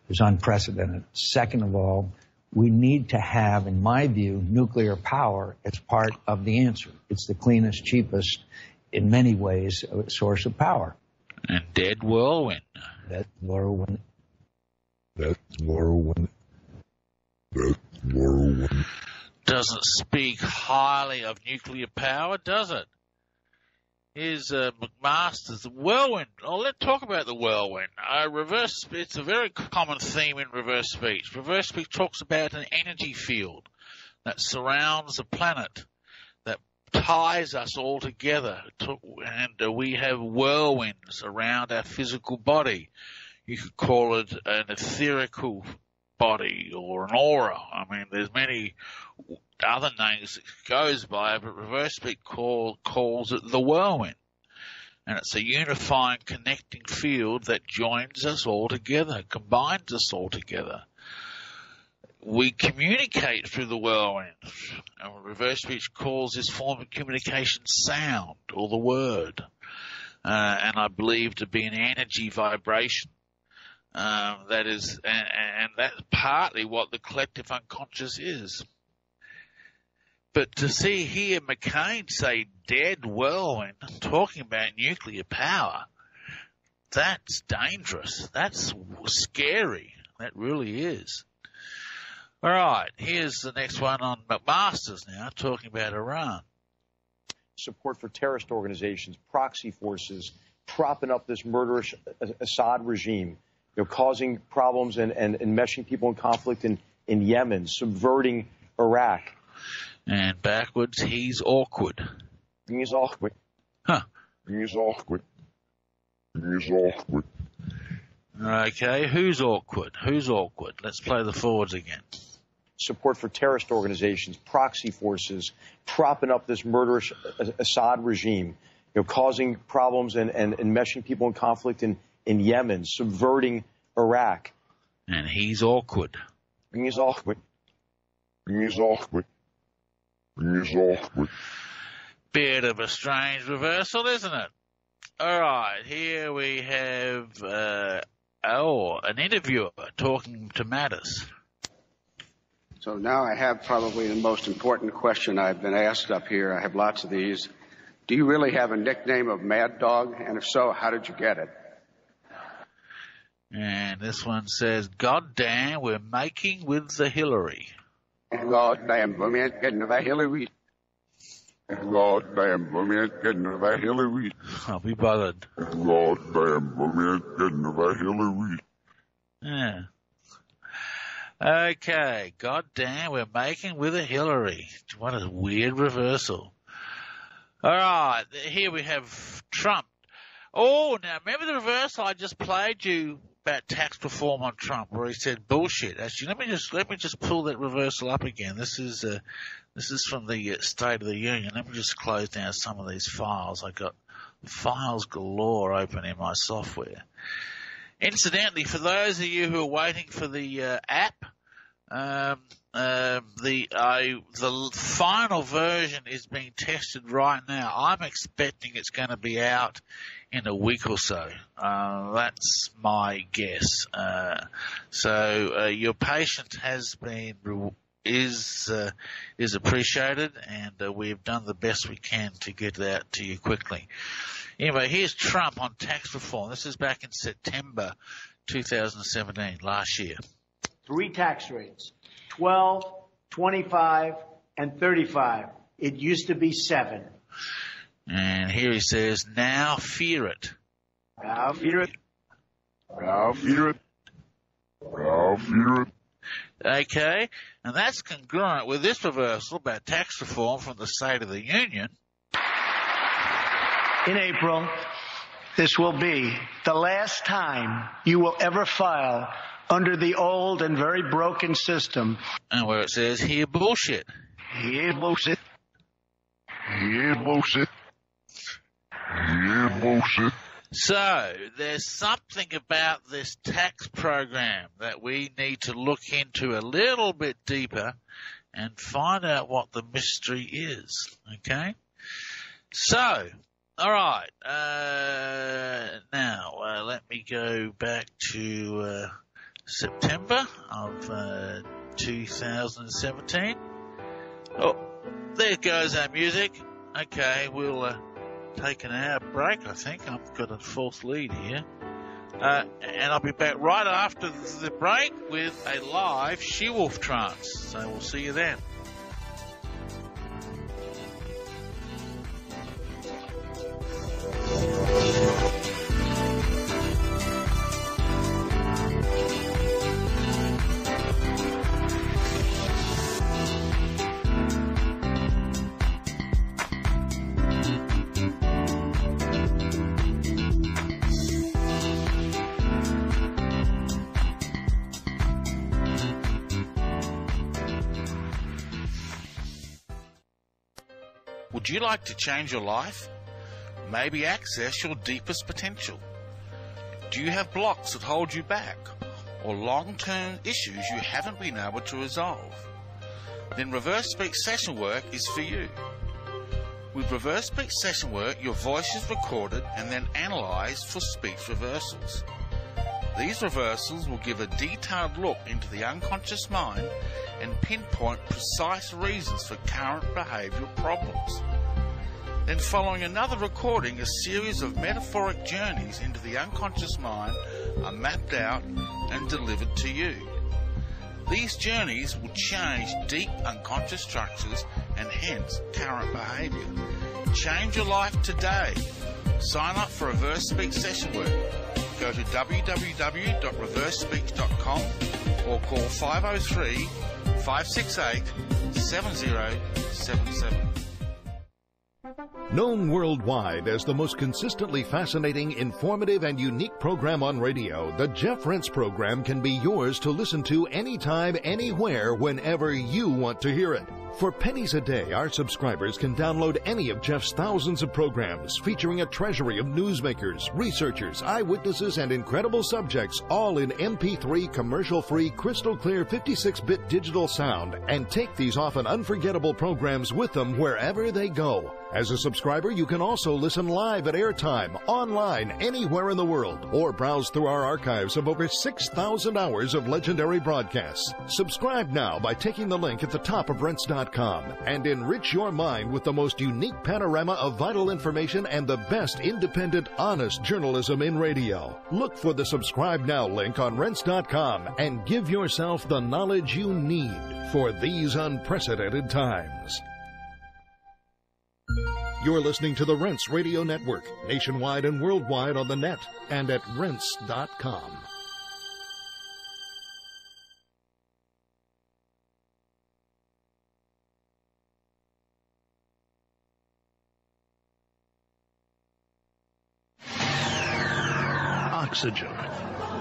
is unprecedented. Second of all, we need to have, in my view, nuclear power as part of the answer. It's the cleanest, cheapest, in many ways, source of power. And dead whirlwind. That whirlwind. That whirlwind. That whirlwind. Doesn't speak highly of nuclear power, does it? Here's McMaster's the whirlwind. Oh, let's talk about the whirlwind. It's a very common theme in reverse speech. Reverse speech talks about an energy field that surrounds the planet, that ties us all together, and we have whirlwinds around our physical body. You could call it an etherical body or an aura. I mean, there's many other names it goes by, but reverse speech calls it the whirlwind. And it's a unifying, connecting field that joins us all together, combines us all together. We communicate through the whirlwind. And reverse speech calls this form of communication sound, or the word. And I believe to be an energy vibration. That is, and that's partly what the collective unconscious is. But to see here McCain say dead whirlwind, talking about nuclear power, that's dangerous. That's scary. That really is. All right, here's the next one on McMaster's now, talking about Iran. Support for terrorist organizations, proxy forces, propping up this murderous Assad regime, causing problems and enmeshing people in conflict in Yemen, subverting Iraq. And backwards, he's awkward. He's awkward. Huh. He's awkward. He's awkward. Okay, who's awkward? Who's awkward? Let's play the forwards again. Support for terrorist organizations, proxy forces, propping up this murderous Assad regime, causing problems and enmeshing people in conflict in Yemen, subverting Iraq. And he's awkward. He's awkward. He's awkward. He's awkward. Bit of a strange reversal, isn't it? All right, here we have an interviewer talking to Mattis. So now I have probably the most important question I've been asked up here. I have lots of these. Do you really have a nickname of Mad Dog? And if so, how did you get it? And this one says, God damn, we're making with the Hillary. God damn, we're getting to the Hillary. God damn, we're getting to the Hillary. I'll be bothered. God damn, we're getting to the Hillary. Yeah. Okay, God damn, we're making with a Hillary. What a weird reversal. All right, here we have Trump. Oh, now remember the reversal I just played you about tax reform on Trump, where he said bullshit. Actually, let me just pull that reversal up again. This is from the State of the Union. Let me just close down some of these files. I got files galore open in my software. Incidentally, for those of you who are waiting for the app, the final version is being tested right now. I'm expecting it's going to be out in a week or so. That's my guess. So your patience is appreciated, and we've done the best we can to get that to you quickly. Anyway, here's Trump on tax reform. This is back in September 2017, last year. 3 tax rates, 12, 25, and 35. It used to be 7. And here he says, now fear it. Now fear it. Now fear it. Now fear it. Okay, and that's congruent with this reversal about tax reform from the State of the Union. In April, this will be the last time you will ever file under the old and very broken system. And where it says, here bullshit. Here bullshit. Here bullshit. Here bullshit. So there's something about this tax program that we need to look into a little bit deeper and find out what the mystery is, okay? So, all right, now let me go back to September of 2017. Oh, there goes our music. Okay, we'll take an hour break, I think. I've got a false lead here. And I'll be back right after the break with a live Shewolf trance. So we'll see you then. Would you like to change your life? Maybe access your deepest potential? Do you have blocks that hold you back, or long-term issues you haven't been able to resolve? Then Reverse Speech Session Work is for you. With Reverse Speech Session Work, your voice is recorded and then analysed for speech reversals. These reversals will give a detailed look into the unconscious mind and pinpoint precise reasons for current behavioural problems. Then following another recording, a series of metaphoric journeys into the unconscious mind are mapped out and delivered to you. These journeys will change deep unconscious structures and hence current behaviour. Change your life today. Sign up for Reverse Speech Session Work. Go to www.reversespeech.com or call 503-568-7077. Known worldwide as the most consistently fascinating, informative, and unique program on radio, the Jeff Rense program can be yours to listen to anytime, anywhere, whenever you want to hear it. For pennies a day, our subscribers can download any of Jeff's thousands of programs featuring a treasury of newsmakers, researchers, eyewitnesses, and incredible subjects, all in MP3 commercial-free, crystal-clear 56-bit digital sound, and take these often unforgettable programs with them wherever they go. As a subscriber, you can also listen live at airtime, online, anywhere in the world, or browse through our archives of over 6,000 hours of legendary broadcasts. Subscribe now by taking the link at the top of Rense.com and enrich your mind with the most unique panorama of vital information and the best independent, honest journalism in radio. Look for the Subscribe Now link on Rense.com and give yourself the knowledge you need for these unprecedented times. You're listening to the Rense Radio Network, nationwide and worldwide on the net and at Rense.com. Oxygen.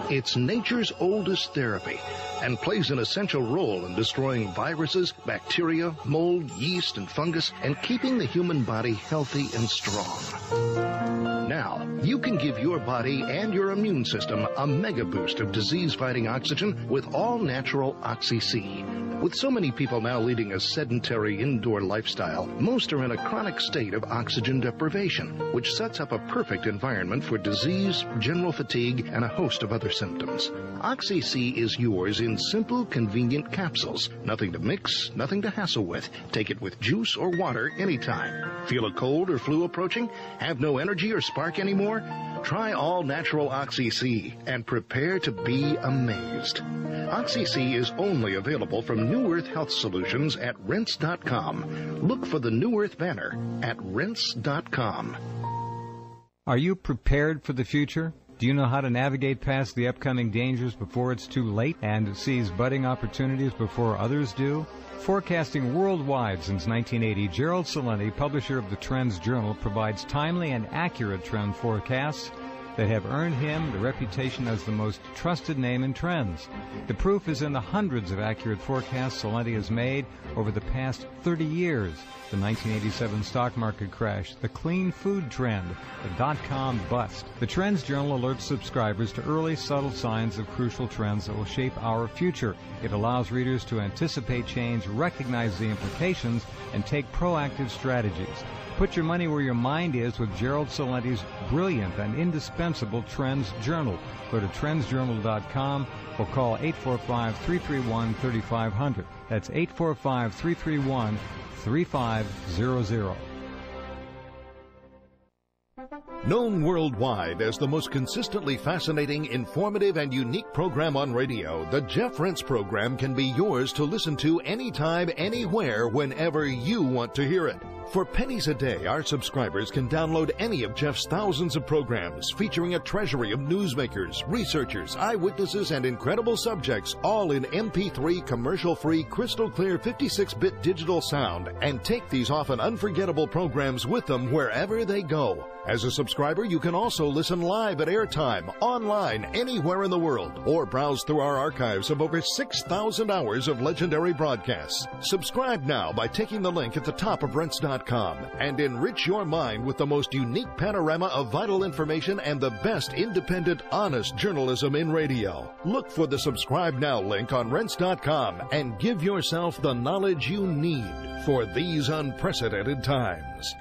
It's nature's oldest therapy and plays an essential role in destroying viruses, bacteria, mold, yeast, and fungus, and keeping the human body healthy and strong. Now, you can give your body and your immune system a mega boost of disease-fighting oxygen with all-natural Oxy-C. With so many people now leading a sedentary indoor lifestyle, most are in a chronic state of oxygen deprivation, which sets up a perfect environment for disease, general fatigue, and a host of other symptoms. Oxy-C is yours in simple, convenient capsules. Nothing to mix, nothing to hassle with. Take it with juice or water anytime. Feel a cold or flu approaching? Have no energy or spark anymore? Try all-natural Oxy-C and prepare to be amazed. Oxy-C is only available from New Earth Health Solutions at Rense.com. Look for the New Earth banner at Rense.com. Are you prepared for the future? Do you know how to navigate past the upcoming dangers before it's too late and seize budding opportunities before others do? Forecasting worldwide since 1980, Gerald Celente, publisher of the Trends Journal, provides timely and accurate trend forecasts that have earned him the reputation as the most trusted name in trends. The proof is in the hundreds of accurate forecasts Salenti has made over the past 30 years. The 1987 stock market crash, the clean food trend, the dot-com bust. The Trends Journal alerts subscribers to early, subtle signs of crucial trends that will shape our future. It allows readers to anticipate change, recognize the implications, and take proactive strategies. Put your money where your mind is with Gerald Salenti's brilliant and indispensable Trends Journal. Go to trendsjournal.com or call 845-331-3500. That's 845-331-3500. Known worldwide as the most consistently fascinating, informative, and unique program on radio, the Jeff Rense program can be yours to listen to anytime, anywhere, whenever you want to hear it. For pennies a day, our subscribers can download any of Jeff's thousands of programs featuring a treasury of newsmakers, researchers, eyewitnesses, and incredible subjects, all in MP3 commercial-free, crystal-clear 56-bit digital sound, and take these often unforgettable programs with them wherever they go. As a subscriber, you can also listen live at airtime, online, anywhere in the world, or browse through our archives of over 6,000 hours of legendary broadcasts. Subscribe now by taking the link at the top of Rense.com and enrich your mind with the most unique panorama of vital information and the best independent, honest journalism in radio. Look for the Subscribe Now link on Rense.com and give yourself the knowledge you need for these unprecedented times.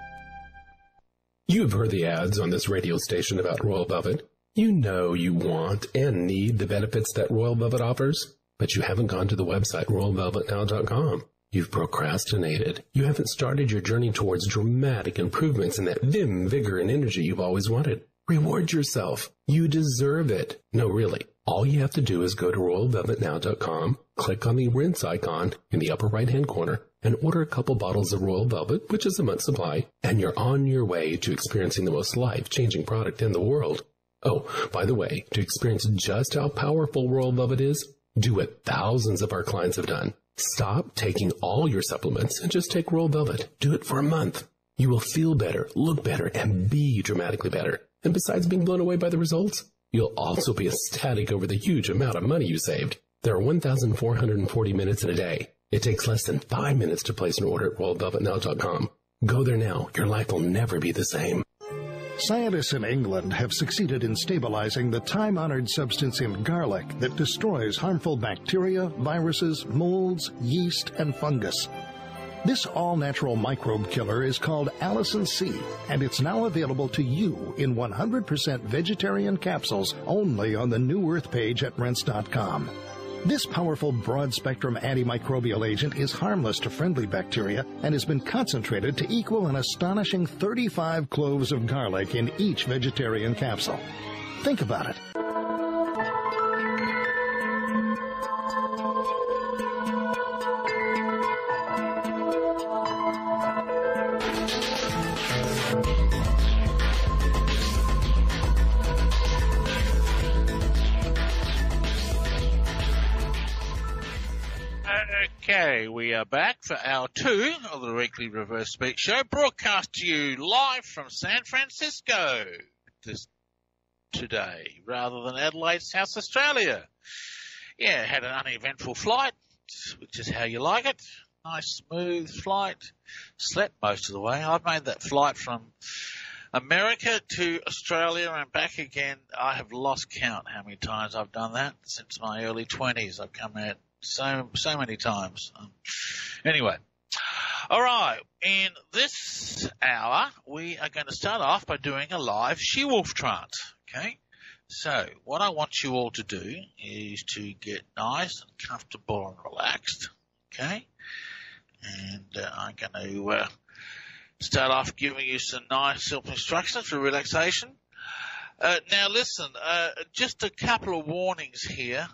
You've heard the ads on this radio station about Royal Velvet. You know you want and need the benefits that Royal Velvet offers, but you haven't gone to the website royalvelvetnow.com. You've procrastinated. You haven't started your journey towards dramatic improvements in that vim, vigor, and energy you've always wanted. Reward yourself. You deserve it. No, really. All you have to do is go to royalvelvetnow.com, click on the rinse icon in the upper right-hand corner, and order a couple bottles of Royal Velvet, which is a month's supply, and you're on your way to experiencing the most life-changing product in the world. Oh, by the way, to experience just how powerful Royal Velvet is, do what thousands of our clients have done. Stop taking all your supplements and just take Royal Velvet. Do it for a month. You will feel better, look better, and be dramatically better. And besides being blown away by the results, you'll also be ecstatic over the huge amount of money you saved. There are 1,440 minutes in a day. It takes less than 5 minutes to place an order at royalvelvetnow.com. Go there now. Your life will never be the same. Scientists in England have succeeded in stabilizing the time-honored substance in garlic that destroys harmful bacteria, viruses, molds, yeast, and fungus. This all-natural microbe killer is called Allicin C, and it's now available to you in 100% vegetarian capsules only on the New Earth page at Rense.com. This powerful broad-spectrum antimicrobial agent is harmless to friendly bacteria and has been concentrated to equal an astonishing 35 cloves of garlic in each vegetarian capsule. Think about it. Okay, we are back for hour 2 of the weekly Reverse Speak Show, broadcast to you live from San Francisco today, rather than Adelaide, South Australia. Yeah, had an uneventful flight, which is how you like it. Nice, smooth flight. Slept most of the way. I've made that flight from America to Australia and back again. I have lost count how many times I've done that since my early 20s. I've come out so many times. Anyway, all right. In this hour, we are going to start off by doing a live Shewolf trance. Okay. So what I want you all to do is to get nice and comfortable and relaxed. Okay. And I'm going to start off giving you some nice self-instructions for relaxation. Now listen, just a couple of warnings here.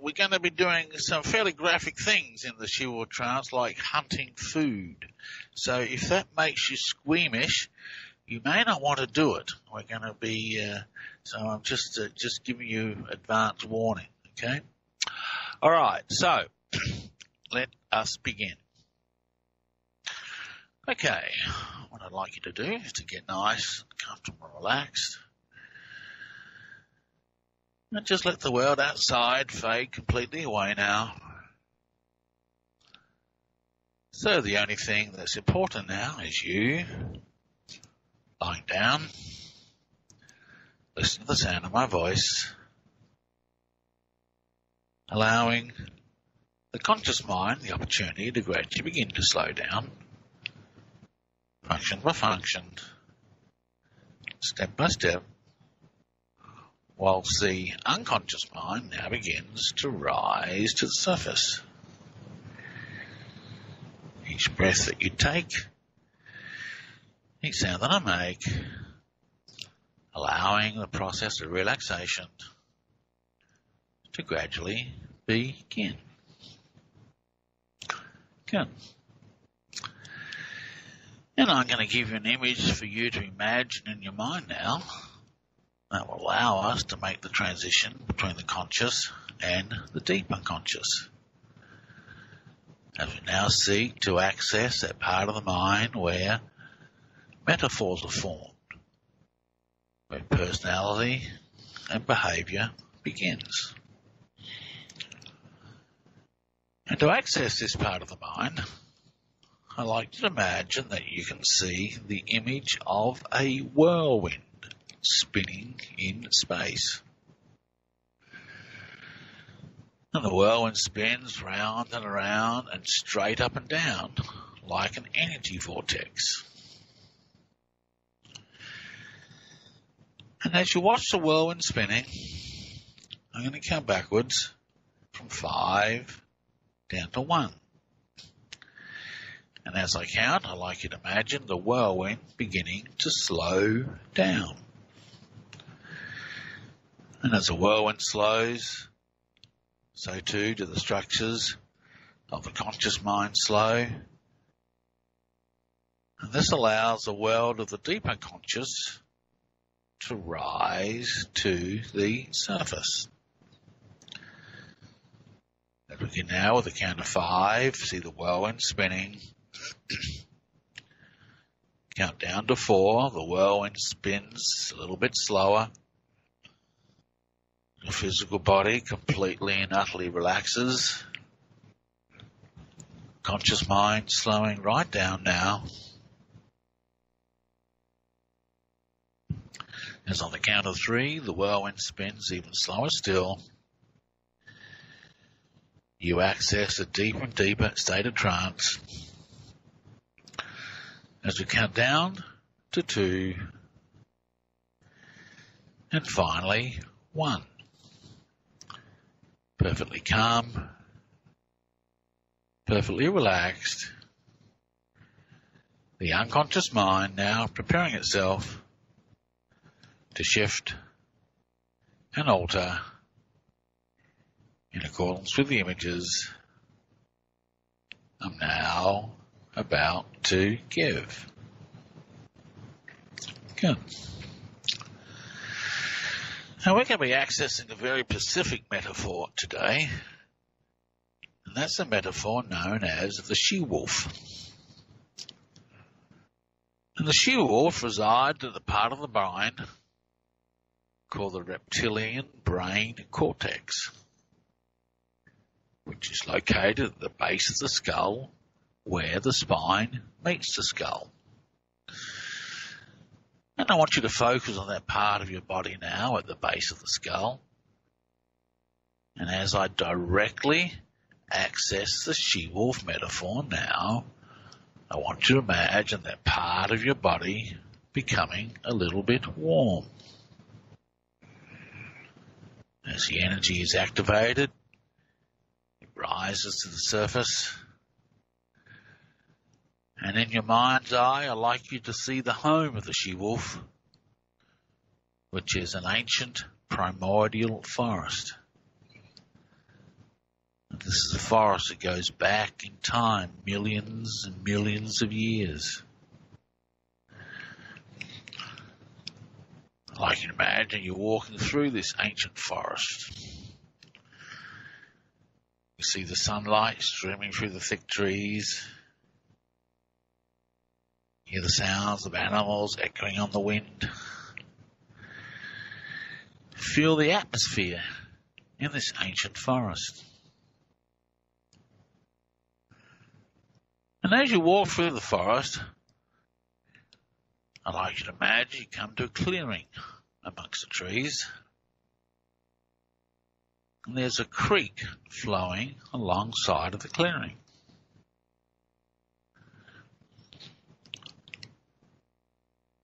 We're going to be doing some fairly graphic things in the Shewolf trance, like hunting food. So if that makes you squeamish, you may not want to do it. We're going to be, so I'm just giving you advance warning. Okay. All right. So let us begin. Okay. what I'd like you to do is to get nice, comfortable, and relaxed. And just let the world outside fade completely away now. So the only thing that's important now is you lying down, listen to the sound of my voice, allowing the conscious mind the opportunity to gradually begin to slow down, function by function, step by step, whilst the unconscious mind now begins to rise to the surface. Each breath that you take, each sound that I make, allowing the process of relaxation to gradually begin. Good. And I'm going to give you an image for you to imagine in your mind now that will allow us to make the transition between the conscious and the deep unconscious. As we now seek to access that part of the mind where metaphors are formed, where personality and behaviour begins. And to access this part of the mind, I like you to imagine that you can see the image of a whirlwind spinning in space. And the whirlwind spins round and around and straight up and down like an energy vortex. And as you watch the whirlwind spinning, I'm going to count backwards from 5 down to 1. And as I count, I'd like you to imagine the whirlwind beginning to slow down. And as the whirlwind slows, so too do the structures of the conscious mind slow. And this allows the world of the deep unconscious to rise to the surface. As we can now, with a count of 5, see the whirlwind spinning. Count down to 4, the whirlwind spins a little bit slower. The physical body completely and utterly relaxes. Conscious mind slowing right down now. As on the count of 3, the whirlwind spins even slower still. You access a deeper and deeper state of trance. As we count down to 2, and finally 1. Perfectly calm, perfectly relaxed. The unconscious mind now preparing itself to shift and alter in accordance with the images I'm now about to give. Good. Now we're going to be accessing a very specific metaphor today, and that's the metaphor known as the Shewolf. And the Shewolf resides in the part of the brain called the reptilian brain cortex, which is located at the base of the skull where the spine meets the skull. And I want you to focus on that part of your body now at the base of the skull. And as I directly access the Shewolf metaphor now, I want you to imagine that part of your body becoming a little bit warm. As the energy is activated, it rises to the surface. And in your mind's eye, I'd like you to see the home of the Shewolf, which is an ancient primordial forest. And this is a forest that goes back in time, millions and millions of years. I'd like you to imagine you're walking through this ancient forest. You see the sunlight streaming through the thick trees. Hear the sounds of animals echoing on the wind. Feel the atmosphere in this ancient forest. And as you walk through the forest, I'd like you to imagine you come to a clearing amongst the trees. And there's a creek flowing alongside of the clearing.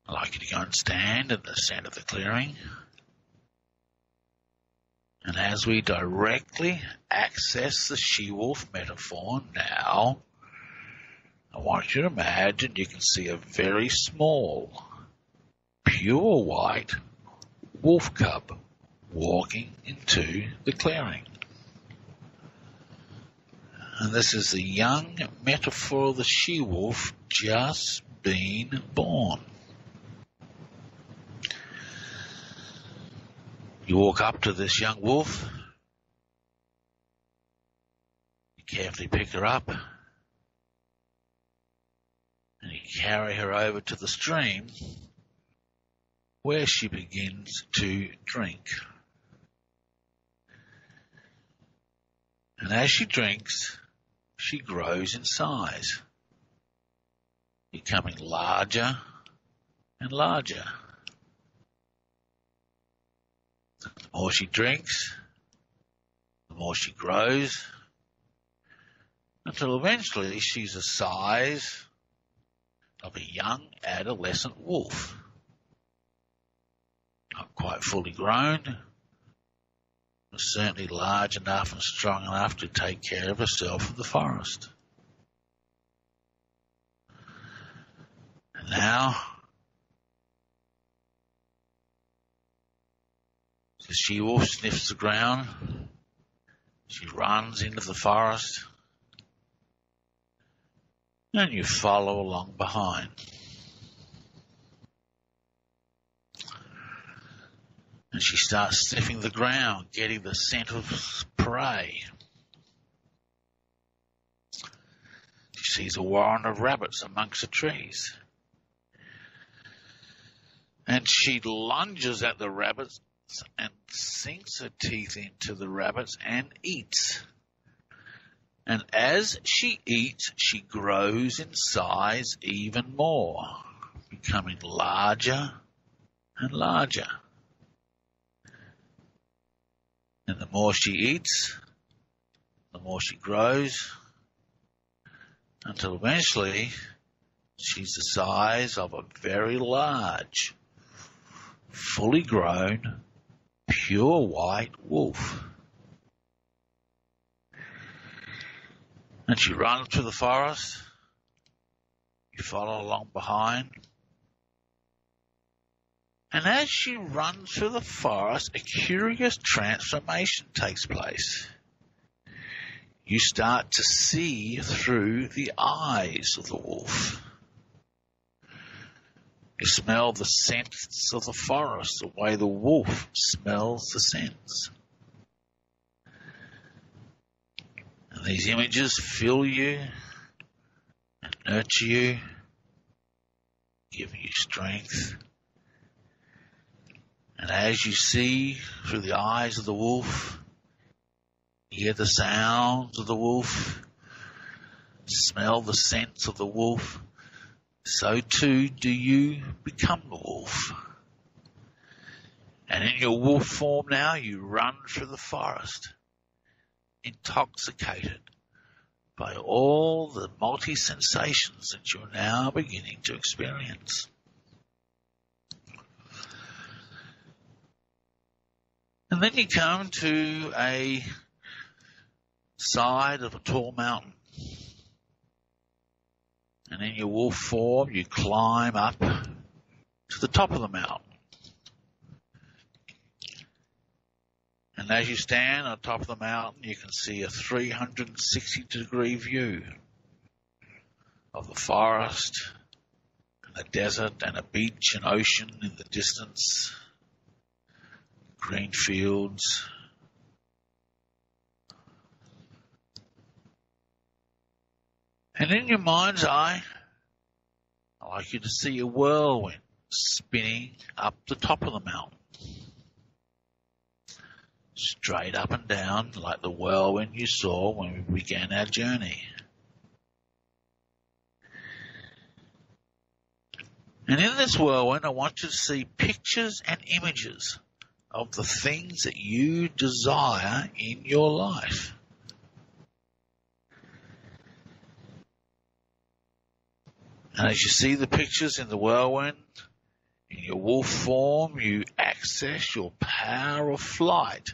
I'd like you to go and stand in the center of the clearing. And as we directly access the Shewolf metaphor now, I want you to imagine you can see a very small, pure white wolf cub walking into the clearing. And this is the young metaphor of the Shewolf just being born. You walk up to this young wolf, you carefully pick her up, and you carry her over to the stream where she begins to drink. And as she drinks, she grows in size, becoming larger and larger. The more she drinks, the more she grows, until eventually she's the size of a young adolescent wolf. Not quite fully grown, but certainly large enough and strong enough to take care of herself in the forest. And now, the she-wolf sniffs the ground. She runs into the forest. And you follow along behind. And she starts sniffing the ground, getting the scent of prey. She sees a warren of rabbits amongst the trees. And she lunges at the rabbits and sinks her teeth into the rabbits and eats. And as she eats, she grows in size even more, becoming larger and larger. And the more she eats, the more she grows, until eventually she's the size of a very large, fully grown, pure white wolf. And she runs through the forest. You follow along behind. And as she runs through the forest, a curious transformation takes place. You start to see through the eyes of the wolf. You smell the scents of the forest, the way the wolf smells the scents. And these images fill you and nurture you, giving you strength. And as you see through the eyes of the wolf, hear the sounds of the wolf, smell the scents of the wolf, so too do you become the wolf. And in your wolf form now, you run through the forest, intoxicated by all the multi-sensations that you're now beginning to experience. And then you come to a side of a tall mountain. And in your wolf form, you climb up to the top of the mountain. And as you stand on top of the mountain, you can see a 360-degree view of the forest, and a desert, and a beach and ocean in the distance, green fields. And in your mind's eye, I'd like you to see a whirlwind spinning up the top of the mountain. Straight up and down like the whirlwind you saw when we began our journey. And in this whirlwind, I want you to see pictures and images of the things that you desire in your life. And as you see the pictures in the whirlwind, in your wolf form, you access your power of flight.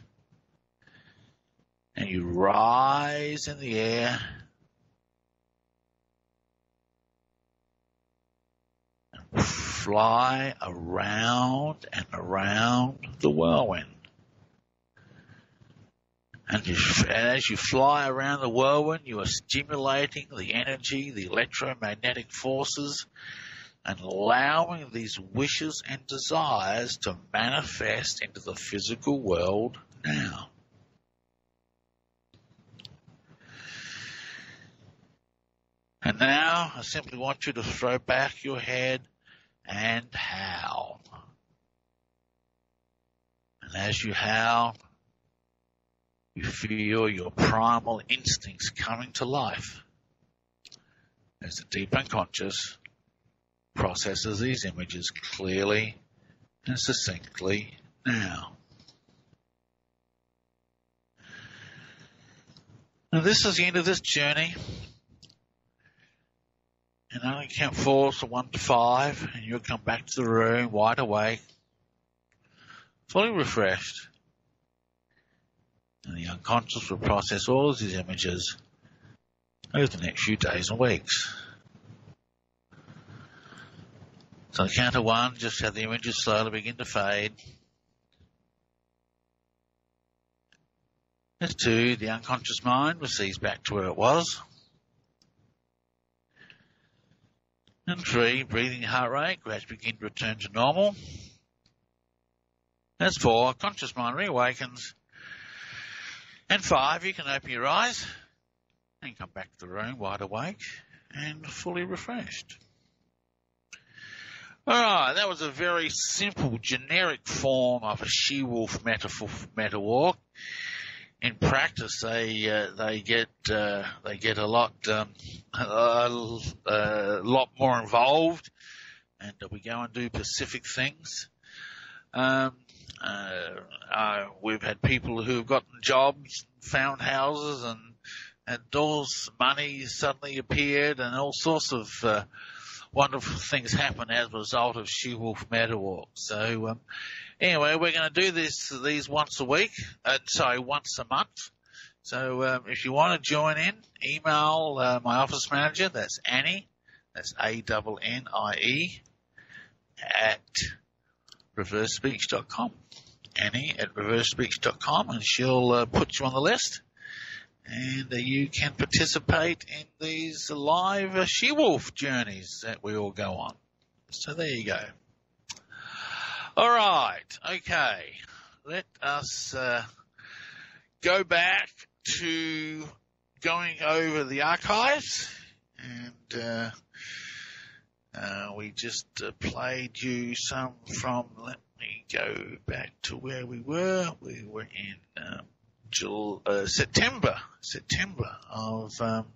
And you rise in the air and fly around and around the whirlwind. And as you fly around the whirlwind, you are stimulating the energy, the electromagnetic forces, and allowing these wishes and desires to manifest into the physical world now. And now I simply want you to throw back your head and howl. And as you howl, you feel your primal instincts coming to life as the deep unconscious processes these images clearly and succinctly now. Now this is the end of this journey. And I only count 4 to 1 to 5, and you'll come back to the room wide awake, fully refreshed. And the unconscious will process all of these images over the next few days and weeks. So on the count of 1, just have the images slowly begin to fade. As 2, the unconscious mind recedes back to where it was. And 3, breathing heart rate gradually begin to return to normal. As 4, conscious mind reawakens. And 5, you can open your eyes and come back to the room wide awake and fully refreshed. Alright, that was a very simple, generic form of a Shewolf meta walk. In practice, they get a lot more involved, and we go and do specific things. We've had people who've gotten jobs, found houses, and doors, money suddenly appeared, and all sorts of wonderful things happen as a result of Shewolf meta walk. So. Anyway, we're going to do these once a week, once a month. So if you want to join in, email my office manager, that's Annie, that's ANNIE, at reversespeech.com. Annie at reversespeech.com, and she'll put you on the list. And you can participate in these live Shewolf journeys that we all go on. So there you go. All right, okay. Let us go back to going over the archives, and we just played you some from. Let me go back to where we were. We were in September of 90.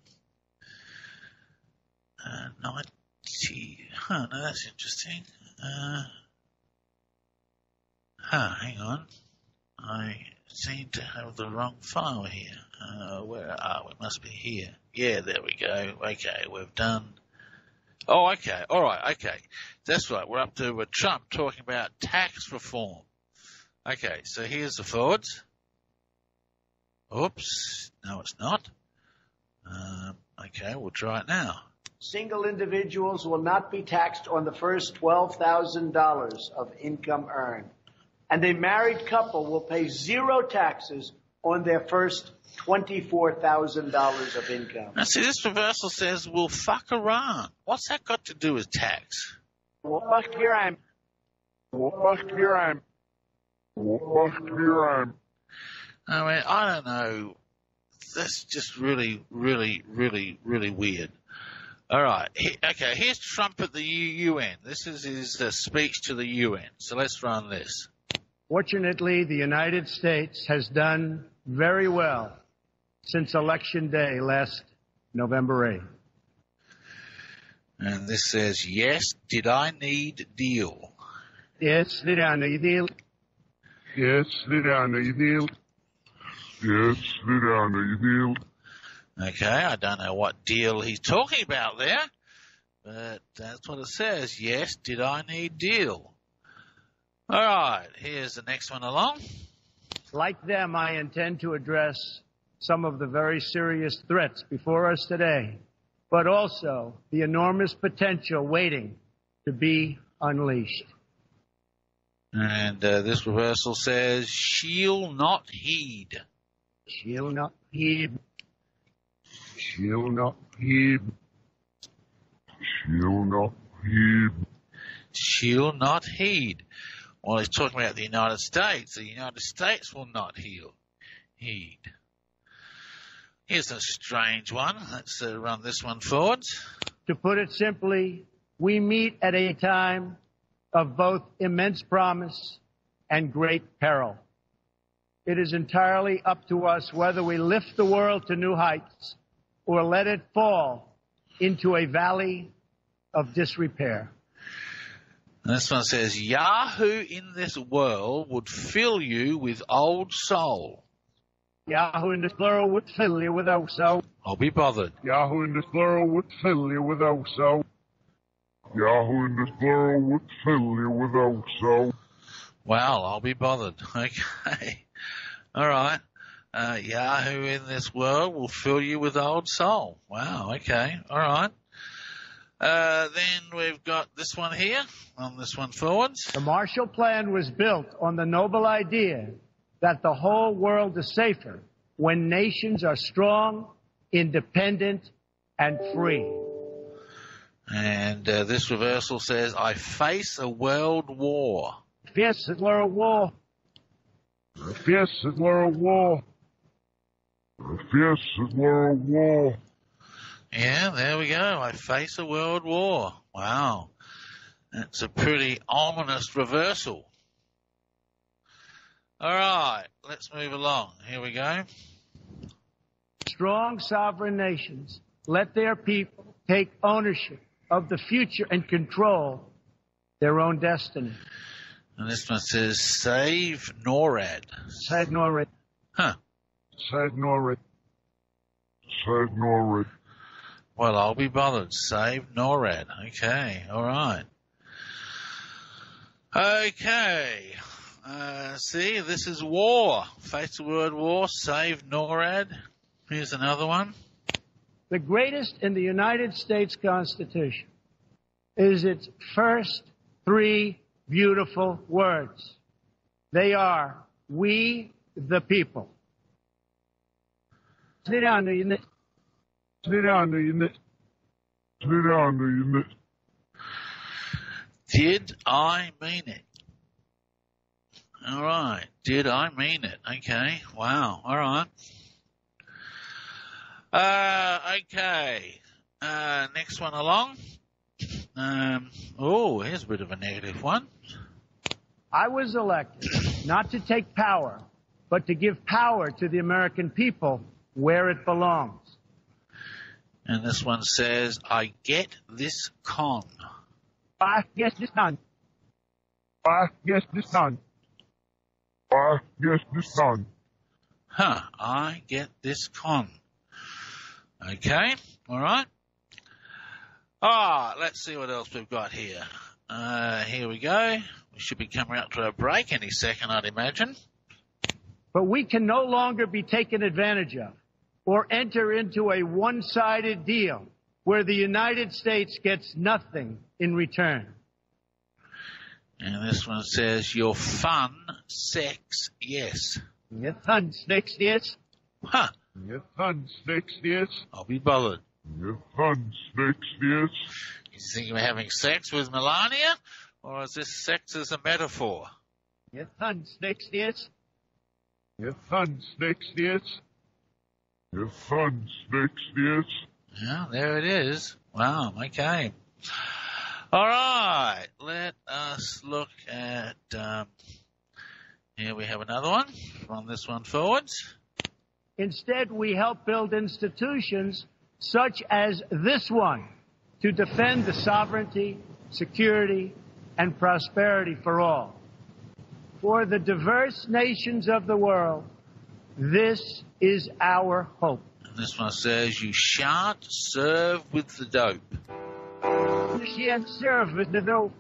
No, that's interesting. Hang on. I seem to have the wrong file here. Where are we? It must be here. Yeah, there we go. Okay, we've done. Oh, okay. All right. Okay. That's right. We're up to Trump talking about tax reform. Okay, so here's the forwards. Oops. No, it's not. Okay, we'll try it now. Single individuals will not be taxed on the first $12,000 of income earned. And a married couple will pay 0 taxes on their first $24,000 of income. Now, see, this reversal says, we'll fuck around. What's that got to do with tax? Fuck your I'm. I mean, I don't know. That's just really, really, really, really weird. All right. Okay, here's Trump at the UN. This is his speech to the UN. So let's run this. Fortunately, the United States has done very well since Election Day last November 8th. And this says, yes, did I need deal? Yes, did I need deal? Yes, did I need deal? Yes, did I need deal? Okay, I don't know what deal he's talking about there, but that's what it says. Yes, did I need deal? All right, here's the next one along. Like them, I intend to address some of the very serious threats before us today, but also the enormous potential waiting to be unleashed. And this reversal says, she'll not heed. She'll not heed. She'll not heed. She'll not heed. She'll not heed. Well, he's talking about the United States. The United States will not heed. Here's a strange one. Let's run this one forwards. To put it simply, we meet at a time of both immense promise and great peril. It is entirely up to us whether we lift the world to new heights or let it fall into a valley of disrepair. And this one says, Yahoo in this world would fill you with old soul. Yahoo in this world would fill you with old soul. I'll be bothered. Yahoo in this world would fill you with old soul. Yahoo in this world would fill you with old soul. Well, I'll be bothered. Okay. All right. Yahoo in this world will fill you with old soul. Wow. Okay. All right. Then we've got this one here, on this one forwards. The Marshall Plan was built on the noble idea that the whole world is safer when nations are strong, independent, and free. And this reversal says, I face a world war. Yes, a world war. Yes, a world war. Yes, a world war. Yeah, there we go. I face a world war. Wow. That's a pretty ominous reversal. All right, let's move along. Here we go. Strong sovereign nations let their people take ownership of the future and control their own destiny. And this one says, save NORAD. Save NORAD. Huh. Save NORAD. Save NORAD. Well, I'll be bothered. Save NORAD. Okay, all right. Okay. See, this is war. Face the word war. Save NORAD. Here's another one. The greatest in the United States Constitution is its first three beautiful words. They are, we the people. Sit down, unit. Sit down, unit. Sit down, unit. Did I mean it? All right. Did I mean it? Okay. Wow. All right. Okay. Next one along. Here's a bit of a negative one. I was elected not to take power, but to give power to the American people where it belongs. And this one says, I get this con. I guess this done. I guess this done. I guess this done. Huh, I get this con. Okay, all right. Let's see what else we've got here. Here we go. We should be coming up to a break any second, I'd imagine. But we can no longer be taken advantage of or enter into a one-sided deal where the United States gets nothing in return. And this one says, your fun, sex, yes. Your fun, sex, yes. Huh. Your fun, sex, yes. I'll be bothered. Your fun, sex, yes. You think of having sex with Melania? Or is this sex as a metaphor? Your fun, sex, yes. Your fun, sex, yes. Your fun, sex, yes. Yeah, there it is. Wow, okay. All right, let us look at, here we have another one. Run this one forwards. Instead, we help build institutions such as this one to defend the sovereignty, security, and prosperity for all. For the diverse nations of the world, this is our hope. And this one says, you shan't serve with the dope. You shan't serve with the dope.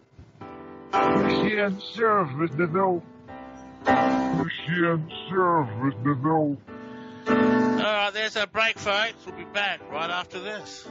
You shan't serve with the dope. You shan't serve with the dope. All right, there's our break, folks. We'll be back right after this.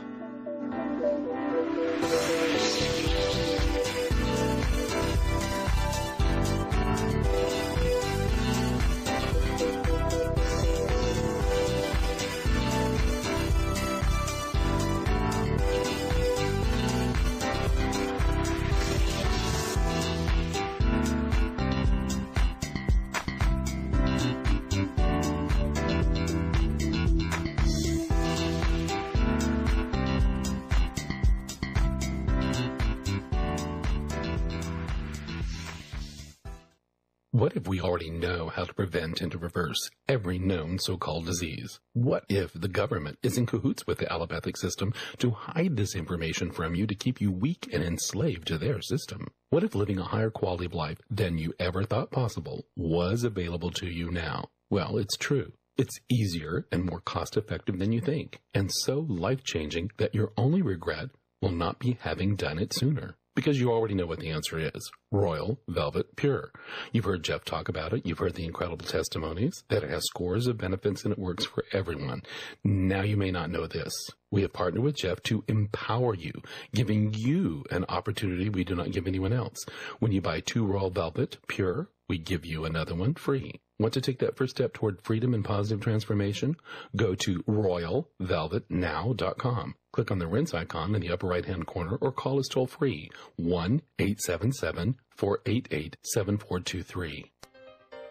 What if we already know how to prevent and to reverse every known so-called disease? What if the government is in cahoots with the allopathic system to hide this information from you to keep you weak and enslaved to their system? What if living a higher quality of life than you ever thought possible was available to you now? Well, it's true. It's easier and more cost-effective than you think, and so life-changing that your only regret will not be having done it sooner. Because you already know what the answer is. Royal Velvet Pure. You've heard Jeff talk about it. You've heard the incredible testimonies that it has scores of benefits and it works for everyone. Now you may not know this. We have partnered with Jeff to empower you, giving you an opportunity we do not give anyone else. When you buy 2 Royal Velvet Pure, we give you another one free. Want to take that first step toward freedom and positive transformation? Go to royalvelvetnow.com. Click on the rinse icon in the upper right-hand corner or call us toll-free, 1-877-488-7423.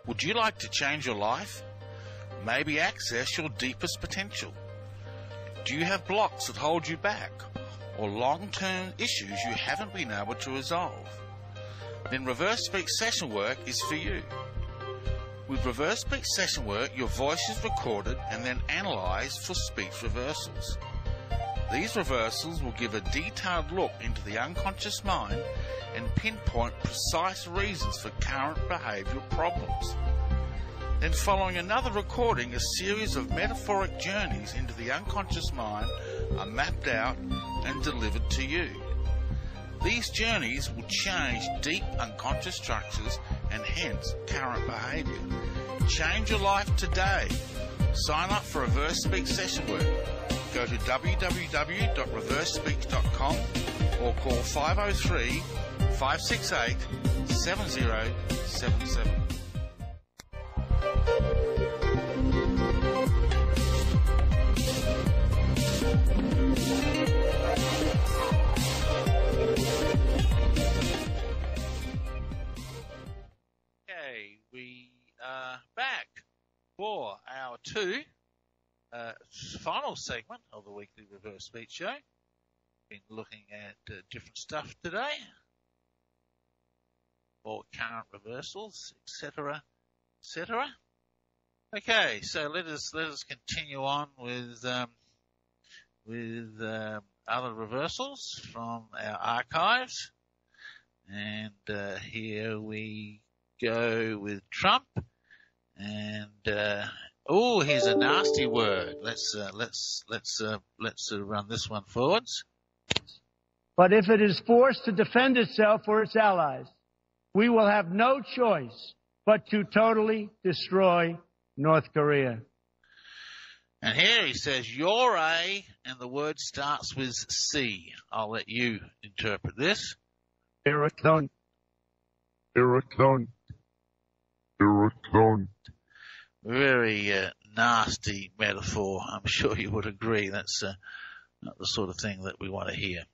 Would you like to change your life? Maybe access your deepest potential? Do you have blocks that hold you back or long-term issues you haven't been able to resolve? Then Reverse Speech Session Work is for you. With Reverse Speech Session Work, your voice is recorded and then analysed for speech reversals. These reversals will give a detailed look into the unconscious mind and pinpoint precise reasons for current behavioural problems. Then following another recording, a series of metaphoric journeys into the unconscious mind are mapped out and delivered to you. These journeys will change deep unconscious structures and hence current behaviour. Change your life today. Sign up for Reverse Speech Session Work. Go to www.reversespeech.com or call 503-568-7077. Okay, we are back for our final segment of the weekly Reverse Speech Show. Been looking at different stuff today, or current reversals, etc., etc. Okay, so let us continue on with other reversals from our archives, and here we go with Trump, and here's a nasty word. Let's run this one forwards. But if it is forced to defend itself or its allies, we will have no choice but to totally destroy North Korea. And here he says, you're a, and the word starts with C. I'll let you interpret this. Irritant. Very nasty metaphor. I'm sure you would agree. That's not the sort of thing that we want to hear.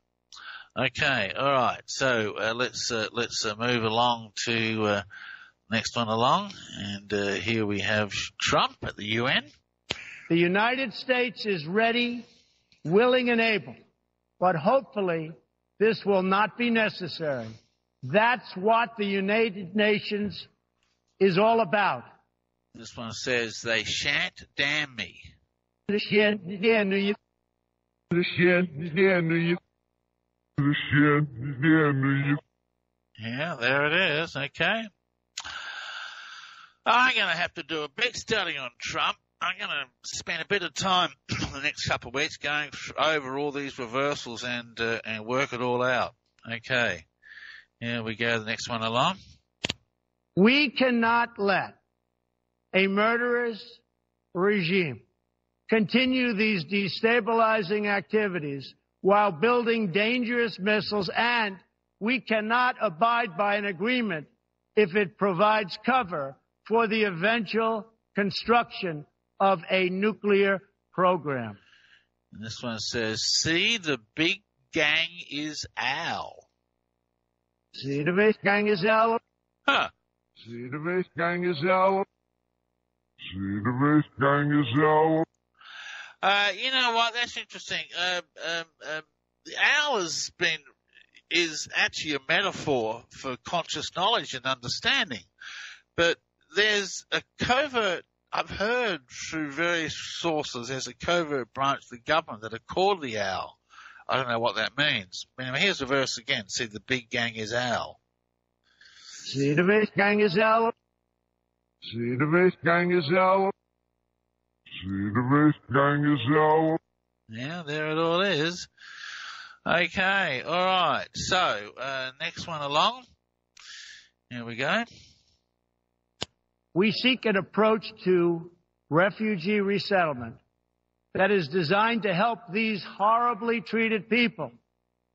Okay, all right. So let's move along to next one along, and here we have Trump at the UN. The United States is ready, willing, and able but hopefully this will not be necessary. That's what the United Nations is all about. This one says, they shan't damn me. Yeah, there it is. Okay. I'm going to have to do a big study on Trump. I'm going to spend a bit of time the next couple of weeks going over all these reversals and work it all out. Okay. Here we go. The next one along. We cannot let a murderous regime continue these destabilizing activities while building dangerous missiles, and we cannot abide by an agreement if it provides cover for the eventual construction of a nuclear program. And this one says, see, the big gang is Al. See, the big gang is Al. Huh. See, the big gang is Al. See, the big gang is Al. You know what? That's interesting. Al is actually a metaphor for conscious knowledge and understanding. But there's a covert, I've heard through various sources, there's a covert branch of the government that are called the Owl. I don't know what that means. Anyway, here's the verse again. See, the big gang is Owl. See, the big gang is Owl. See, the big gang is Owl. See, the big gang is Owl. Yeah, there it all is. Okay, all right. So, next one along. Here we go. We seek an approach to refugee resettlement that is designed to help these horribly treated people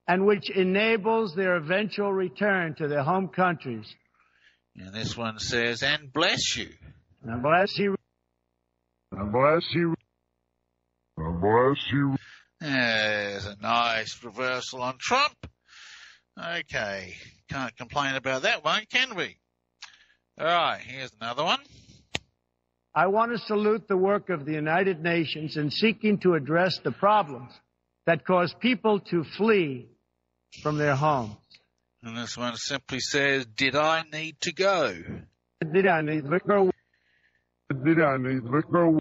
and which enables their eventual return to their home countries. And this one says, and bless you. And bless you. And bless you. And bless you. There's a nice reversal on Trump. Okay, can't complain about that one, can we? All right, here's another one. I want to salute the work of the United Nations in seeking to address the problems that cause people to flee from their homes. And this one simply says, did I need to go? Did I need to go? Did I need to go?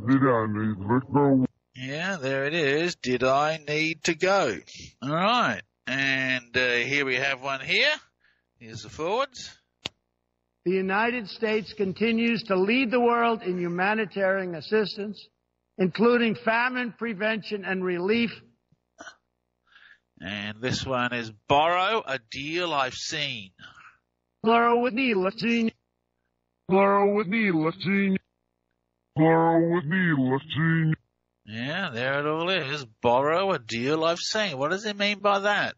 Did I need to go? Yeah, there it is. Did I need to go? All right. And here we have one here. Here's the forwards. The United States continues to lead the world in humanitarian assistance, including famine prevention and relief. And this one is borrow a deal I've seen. Borrow a deal I've seen. Borrow a deal I've seen. Borrow a deal I've seen. Yeah, there it all is. Borrow a deal I've seen. What does it mean by that?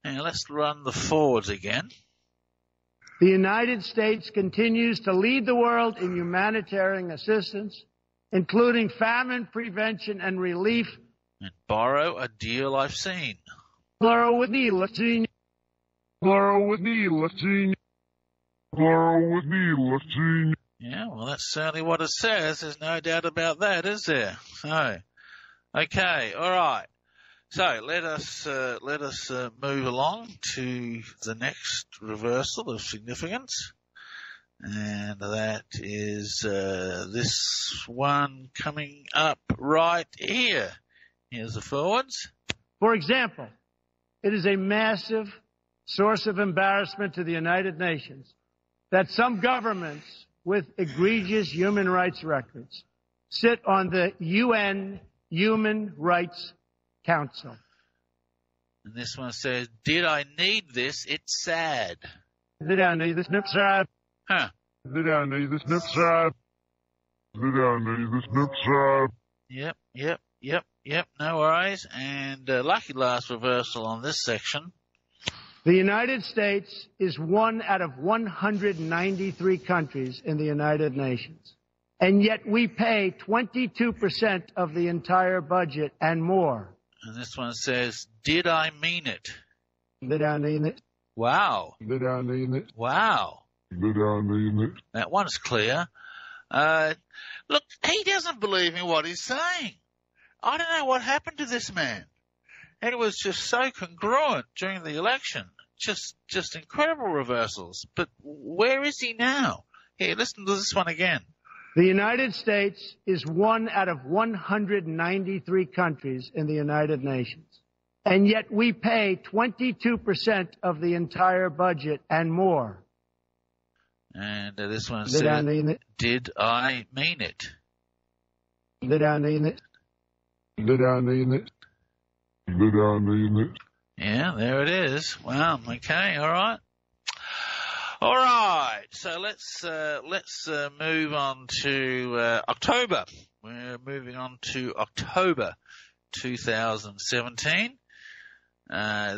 And let's run the forwards again. The United States continues to lead the world in humanitarian assistance, including famine prevention and relief. And borrow a deal I've seen. Borrow a deal I've seen. Borrow a deal I've seen. Borrow a deal I've seen. Yeah, well, that's certainly what it says. There's no doubt about that, is there? So, okay, all right. So let us move along to the next reversal of significance, and that is this one coming up right here. Here's the forwards. For example, it is a massive source of embarrassment to the United Nations that some governments with egregious human rights records sit on the UN Human Rights Council. And this one says, did I need this? It's sad. Did I need this? It's sad. Huh. Did I need this? It's sad. Did I need this? It's sad. Yep. No worries. And lucky last reversal on this section. The United States is one out of 193 countries in the United Nations. And yet we pay 22% of the entire budget and more. And this one says, did I mean it? Did I mean it? Wow. Did I mean it? Wow. Did I mean it? That one's clear. Look, he doesn't believe in what he's saying. I don't know what happened to this man. It was just so congruent during the election. Just incredible reversals. But where is he now? Here, listen to this one again. The United States is one out of 193 countries in the United Nations. And yet we pay 22% of the entire budget and more. And this one said, did I mean it? Did I mean it? Did I mean it? Did I mean it? Yeah, there it is. Wow. Okay. All right. All right. So let's move on to October. We're moving on to October 2017.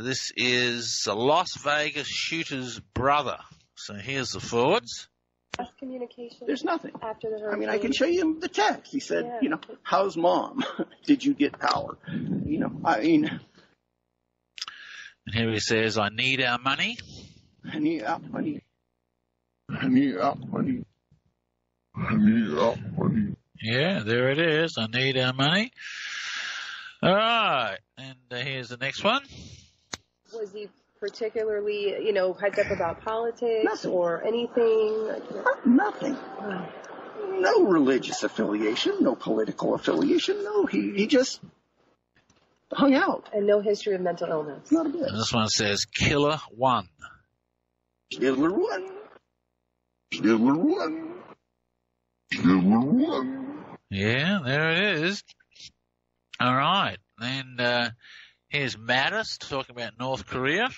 This is a Las Vegas shooter's brother. So here's the forwards. Communication. There's nothing. After the hurricane. I mean, I can show you the text. He said, Yeah. How's mom? Did you get power? I mean. And here he says, I need our money. I need our money. I need our money. I need our money. Yeah, there it is. I need our money. All right. And here's the next one. Was he particularly, hyped up about politics or anything? Nothing. No religious affiliation, no political affiliation. No, he just hung out. And no history of mental illness. Not a bit. This one says Killer 1. Killer 1. Killer 1. Killer 1. Yeah, there it is. All right. And here's Mattis talking about North Korea.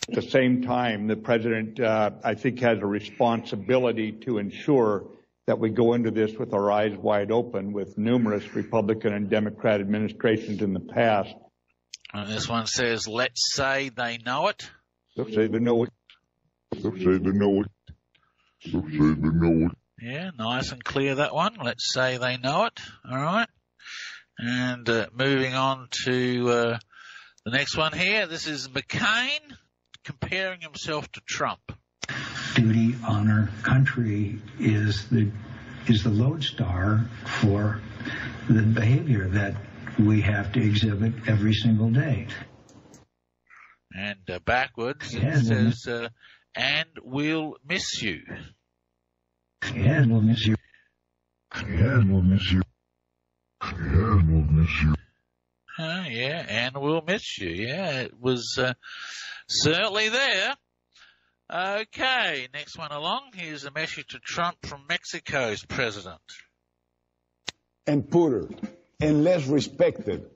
At the same time, the president, I think, has a responsibility to ensure that we go into this with our eyes wide open, with numerous Republican and Democrat administrations in the past. And this one says, let's say they know it. Let's say they know it. Let's say they know it. Let's say they know it. Yeah, nice and clear, that one. Let's say they know it. All right. And moving on to the next one here. This is McCain comparing himself to Trump. Duty, honor, country is the lodestar for the behavior that we have to exhibit every single day. And backwards, it says, and we'll miss you. Yeah, we'll miss you. Yeah, we'll miss you. Yeah, we'll miss you. Yeah, and we'll miss you. Yeah, it was certainly there. Okay, next one along. Here's a message to Trump from Mexico's president. And poorer and less respected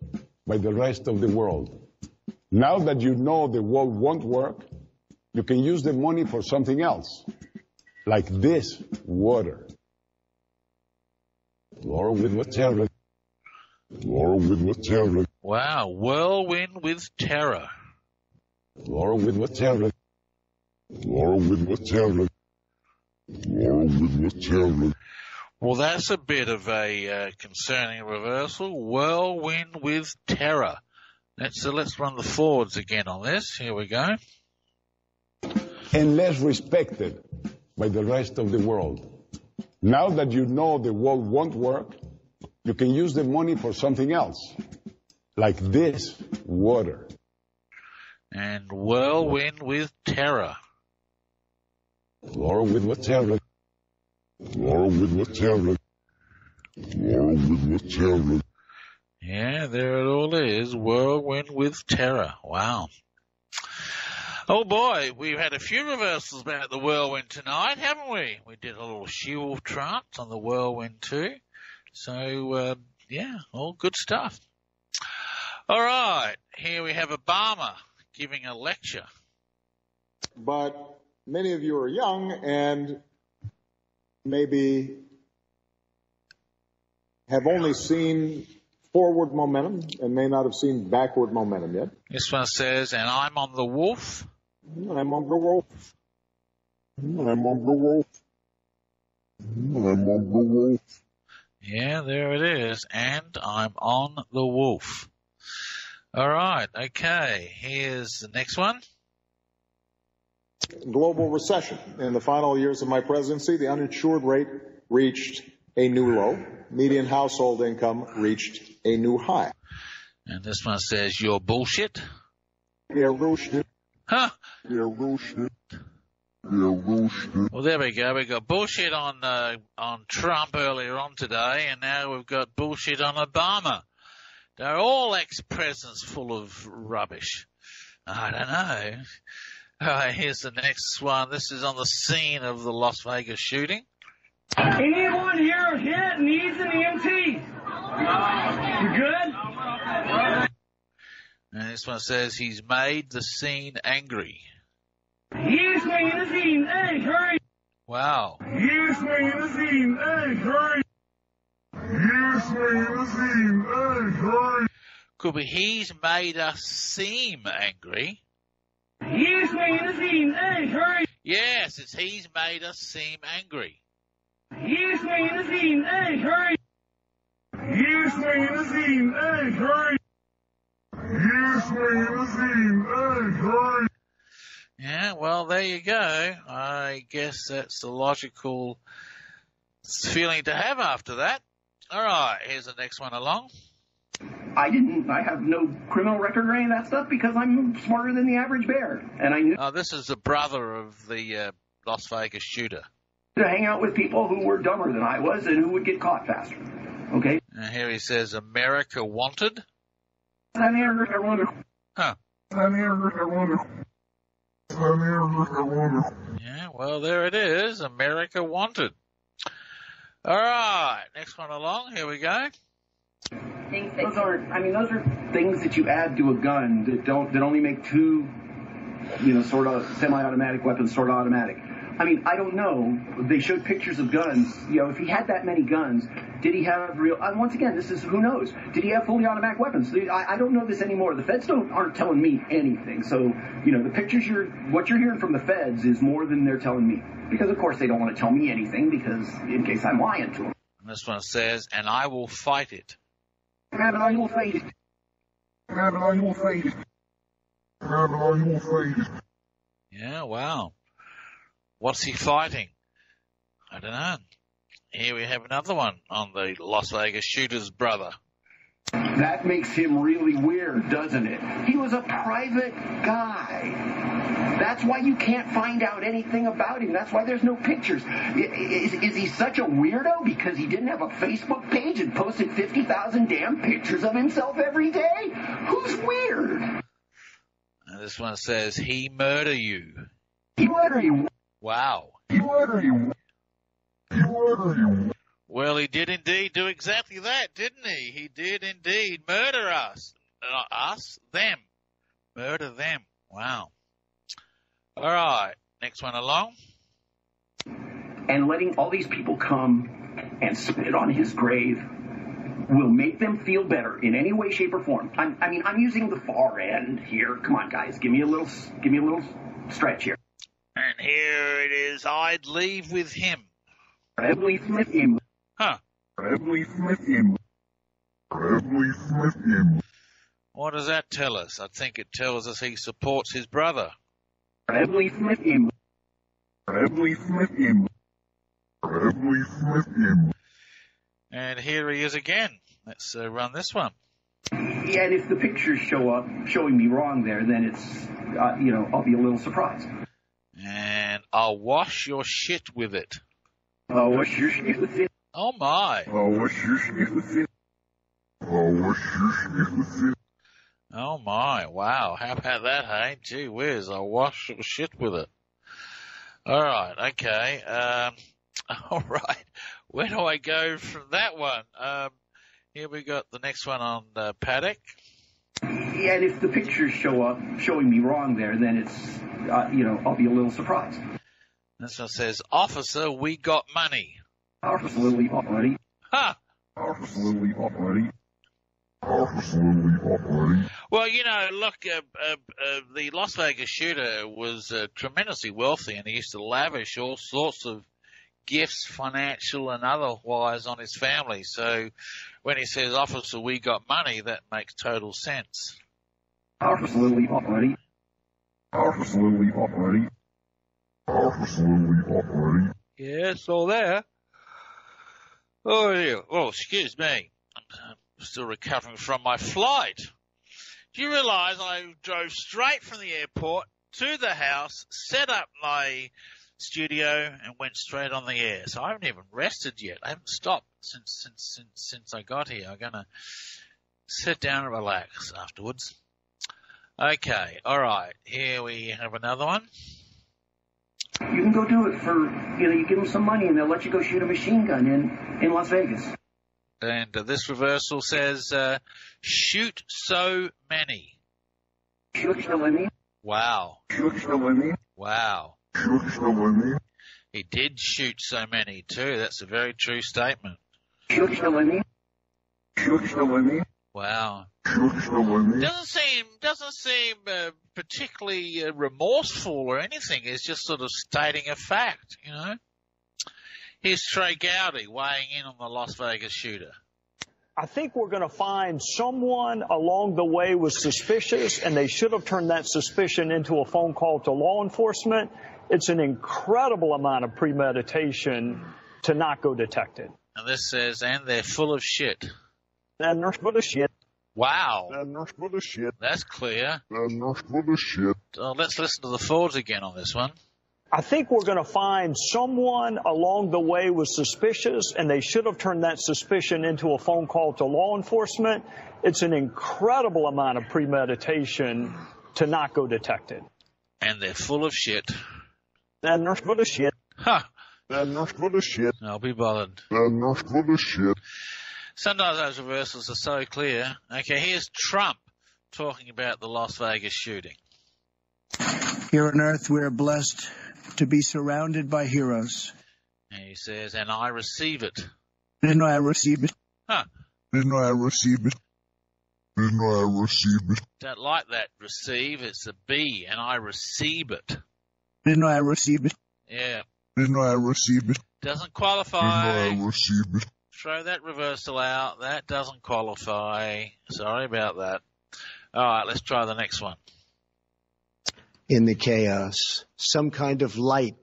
by the rest of the world. Now that you know the world won't work, you can use the money for something else, like this water. Laurel with what terror. Laurel with what terror. Wow, whirlwind with terror. Laurel with what terror. Laurel with what terror. Laurel with what terror. Well, that's a bit of a concerning reversal. Whirlwind with terror. Let's run the forwards again on this. Here we go. And less respected by the rest of the world. Now that you know the world won't work, you can use the money for something else, like this water. And whirlwind with terror. Laurel with what terror. Laurel with what terror. Laurel with what terror. Yeah, there it all is. Whirlwind with terror. Wow. Oh boy, we've had a few reversals about the whirlwind tonight, haven't we? We did a little Shewolf trance on the whirlwind too. So, yeah, all good stuff. All right, here we have Obama giving a lecture. But many of you are young and maybe have only seen forward momentum and may not have seen backward momentum yet. This one says, and I'm on the wolf. I'm on the wolf. I'm on the wolf. I'm on the wolf. Yeah, there it is. And I'm on the wolf. All right. Okay. Here's the next one. Global recession. In the final years of my presidency, the uninsured rate reached a new low. Median household income reached a new high. And this one says, you're bullshit. Yeah, roasted. Huh? Yeah, roasted. Yeah, roasted. Well, there we go. We got bullshit on Trump earlier on today, and now we've got bullshit on Obama. They're all ex-presidents full of rubbish. I don't know. All right, here's the next one. This is on the scene of the Las Vegas shooting. Anyone here hit needs an EMT? You good? And this one says he's made the scene angry. He's made the scene angry. Wow. He's made the scene angry. He's made the scene angry. Could be he's made us seem angry. He's made the scene angry. Yes, it's he's made us seem angry. He's made the scene angry. He's made the scene angry. He's made the scene angry. Yeah, well, there you go. I guess that's the logical feeling to have after that. All right, here's the next one along. I have no criminal record or any of that stuff because I'm smarter than the average bear. And I knew this is the brother of the Las Vegas shooter. To hang out with people who were dumber than I was and who would get caught faster. Okay? And here he says, America wanted. America wanted. Huh. America wanted. America wanted. Yeah, well, there it is. America wanted. All right, next one along. Here we go. Those are things that you add to a gun that only make two, sort of semi-automatic weapons sort of automatic. I mean, I don't know. They showed pictures of guns. If he had that many guns, did he have real? Once again, this is who knows. Did he have fully automatic weapons? I don't know this anymore. The feds aren't telling me anything. So, the pictures what you're hearing from the feds is more than they're telling me. Because of course they don't want to tell me anything because in case I'm lying to them. And this one says, and I will fight it. And I will fight it. And I will fight it. And I will fight it. Yeah, wow. What's he fighting? I don't know. Here we have another one on the Las Vegas shooter's brother. That makes him really weird, doesn't it? He was a private guy. That's why you can't find out anything about him. That's why there's no pictures. Is he such a weirdo because he didn't have a Facebook page and posted 50,000 damn pictures of himself every day? Who's weird? And this one says, he murder you. He murder you. Wow. He murder you. He murder you. Well, he did indeed do exactly that, didn't he? He did indeed murder us. Not us, them. Murder them. Wow. All right, next one along. And letting all these people come and spit on his grave will make them feel better in any way, shape, or form. I'm using the far end here. Come on, guys, give me a little stretch here. And here it is. I'd leave with him. I'd leave with him. Huh. I'd leave with him. I'd leave with him. What does that tell us? I think it tells us he supports his brother. I'd leave with him. I'd leave with him. I'd leave with him. And here he is again. Let's run this one. Yeah, and if the pictures show up showing me wrong there, then it's, I'll be a little surprised. And I'll wash your shit with it. I'll wash your shit with it. Oh, my. I'll wash your shit with it. I'll wash your shit with it. Oh, my. Wow. How about that, hey? Gee whiz. I'll wash your shit with it. All right. Okay. All right. Where do I go from that one? Here we got the next one on Paddock. Yeah, and if the pictures show up showing me wrong there, then it's, I'll be a little surprised. This one says, officer, we got money. Officer, we got money. Ha! Officer, we got money. Officer, we got money. Well, look, the Las Vegas shooter was tremendously wealthy, and he used to lavish all sorts of gifts, financial and otherwise, on his family. So when he says, officer, we got money, that makes total sense. Officer, we got money. Officer, we got money. Officer, we got money. Yeah, it's all there. Oh, yeah. Oh, excuse me. I'm still recovering from my flight. Do you realise I drove straight from the airport to the house, set up my studio, and went straight on the air. So I haven't even rested yet. I haven't stopped since I got here. I'm going to sit down and relax afterwards. Okay, all right. Here we have another one. You can go do it for, you give them some money and they'll let you go shoot a machine gun in Las Vegas. And this reversal says, shoot so many. Shoot so many? Wow. Shoot so many? Wow. Shoot so many? He did shoot so many too. That's a very true statement. Shoot so many? Shoot so many? Wow. Shoot so many? Doesn't seem particularly remorseful or anything. It's just sort of stating a fact, you know. Here's Trey Gowdy weighing in on the Las Vegas shooter. I think we're going to find someone along the way was suspicious, and they should have turned that suspicion into a phone call to law enforcement. It's an incredible amount of premeditation to not go detected. And this says, and they're full of shit. And they're full of shit. Wow. And they're full of shit. That's clear. And they're full of shit. Let's listen to the Fords again on this one. I think we're going to find someone along the way was suspicious, and they should have turned that suspicion into a phone call to law enforcement. It's an incredible amount of premeditation to not go detected. And they're full of shit. And they're full of shit. Ha! And they're full of shit. I'll be bothered. And they're full of shit. Sometimes those reversals are so clear. Okay, here's Trump talking about the Las Vegas shooting. Here on Earth, we are blessed to be surrounded by heroes. And he says, and I receive it. And I receive it. Huh. And I receive it. And I receive it. Don't like that receive. It's a B, and I receive it. And I receive it. Yeah. And I receive it. Doesn't qualify. And I receive it. Throw that reversal out. That doesn't qualify. Sorry about that. All right, let's try the next one. In the chaos, some kind of light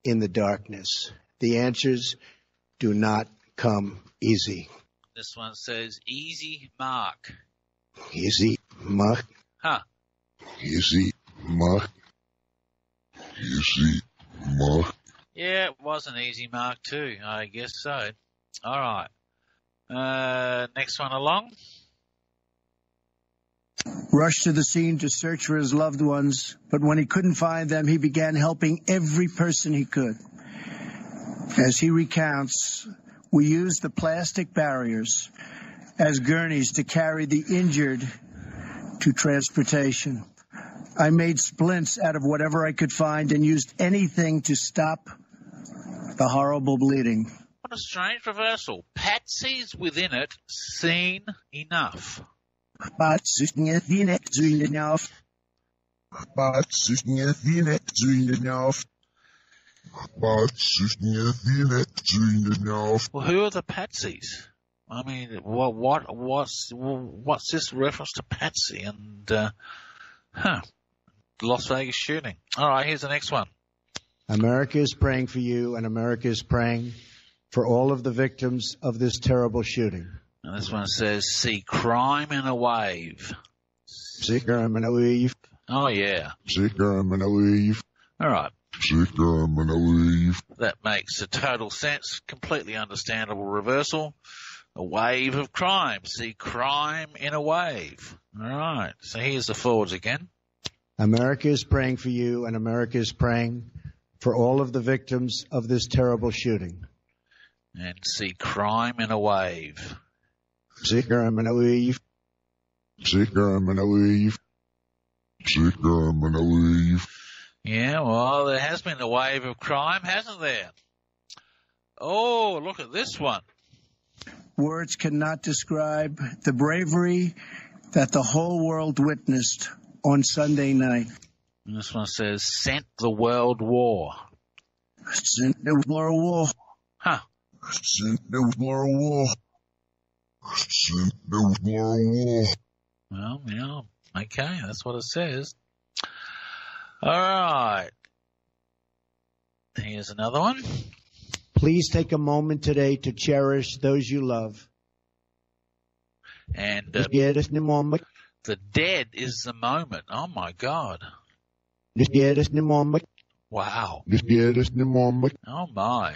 in the darkness. The answers do not come easy. This one says easy mark. Easy mark. Huh. Easy mark. Easy mark. Yeah, it was an easy mark too. I guess so. All right. Next one along. Rushed to the scene to search for his loved ones, but when he couldn't find them, he began helping every person he could. As he recounts, we used the plastic barriers as gurneys to carry the injured to transportation. I made splints out of whatever I could find and used anything to stop the horrible bleeding. What a strange reversal. Patsy's within it, seen enough. Patsy's within it, seen enough. Patsy's within it, seen enough. Patsy's within it, seen enough. Well, who are the Patsies? I mean, what's this reference to Patsy and, Las Vegas shooting? All right, here's the next one. America is praying for you, and America is praying for all of the victims of this terrible shooting. And this one says, see crime in a wave. See crime in a wave. Oh, yeah. See crime in a wave. All right. See crime in a wave. That makes a total sense. Completely understandable reversal. A wave of crime. See crime in a wave. All right. So here's the Fords again. America is praying for you, and America is praying for all of the victims of this terrible shooting. And see crime in a wave. See crime in a wave. See crime in a wave. See crime in a wave. Yeah, well, there has been a wave of crime, hasn't there? Oh, look at this one. Words cannot describe the bravery that the whole world witnessed on Sunday night. And this one says, sent the world war. Sent the world war. Huh. Sent the world war. Sent the world war. Well, yeah, okay, that's what it says. All right. Here's another one. Please take a moment today to cherish those you love. And the dead is the moment. Oh, my God. Wow. Oh, my.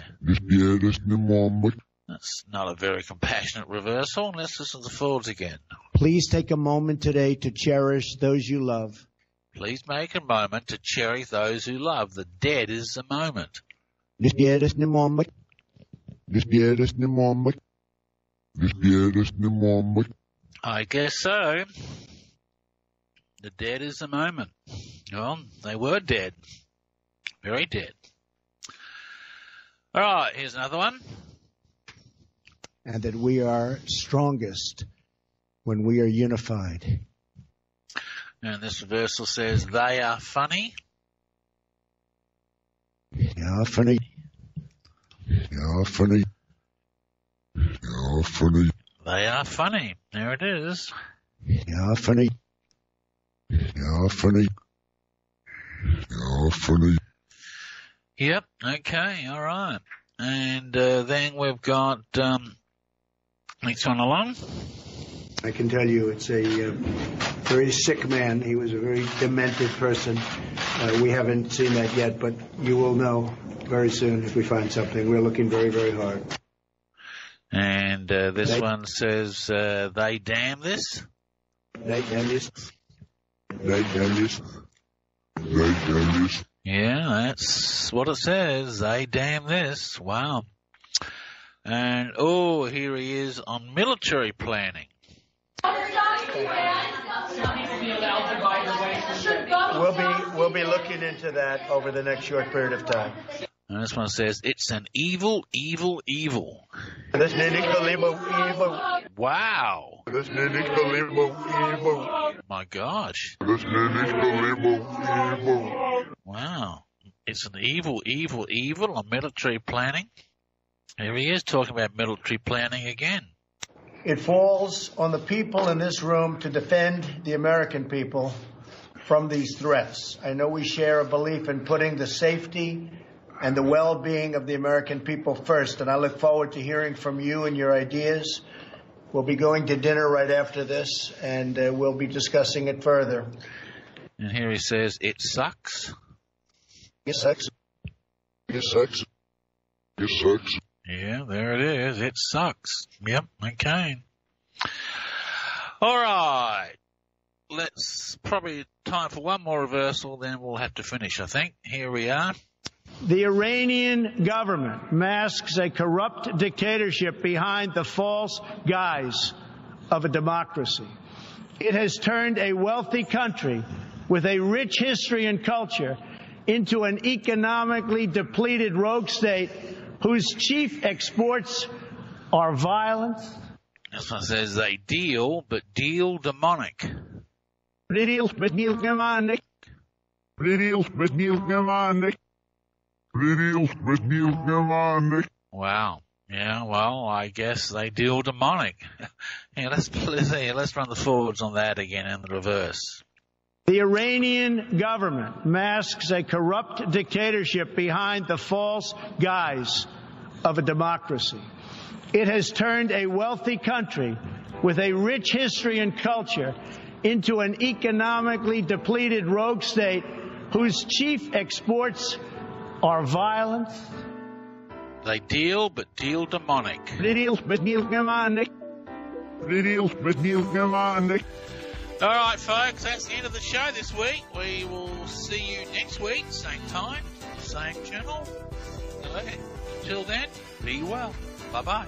That's not a very compassionate reversal. Let's listen to the forwards again. Please take a moment today to cherish those you love. Please make a moment to cherish those who love. The dead is the moment. I guess so. The dead is the moment. Well, they were dead. Very dead. All right, here's another one. And that we are strongest when we are unified. And this reversal says, they are funny. Yeah, funny. Yeah, funny. Yeah, funny. They are funny. There it is. Yeah, funny. Yeah, funny. Yeah, funny. Yep, okay, all right. And then we've got next one along. I can tell you it's a very sick man. He was a very demented person. We haven't seen that yet, but you will know very soon if we find something. We're looking very, very hard. And this one says, they damn this. They damn this. They damn this. They damn this. Yeah, that's what it says. They damn this. Wow. And, oh, here he is on military planning. We'll be looking into that over the next short period of time. And this one says, it's an evil, evil, evil. Wow. My gosh. Wow. It's an evil, evil, evil on military planning. Here he is talking about military planning again. It falls on the people in this room to defend the American people from these threats. I know we share a belief in putting the safety and the well-being of the American people first, and I look forward to hearing from you and your ideas. We'll be going to dinner right after this, and we'll be discussing it further. And here he says, it sucks. It sucks. It sucks. It sucks. Yeah, there it is. It sucks. Yep, okay. All right. Let's probably time for one more reversal, then we'll have to finish, I think. Here we are. The Iranian government masks a corrupt dictatorship behind the false guise of a democracy. It has turned a wealthy country with a rich history and culture into an economically depleted rogue state whose chief exports are violence. This one says they deal, but deal demonic. Wow. Yeah, well, I guess they deal demonic. Yeah, let's run the forwards on that again in the reverse. The Iranian government masks a corrupt dictatorship behind the false guise of a democracy. It has turned a wealthy country with a rich history and culture into an economically depleted rogue state whose chief exports are violence. They deal, but deal demonic. All right, folks, that's the end of the show this week. We will see you next week, same time, same channel. Until then, be well. Bye-bye.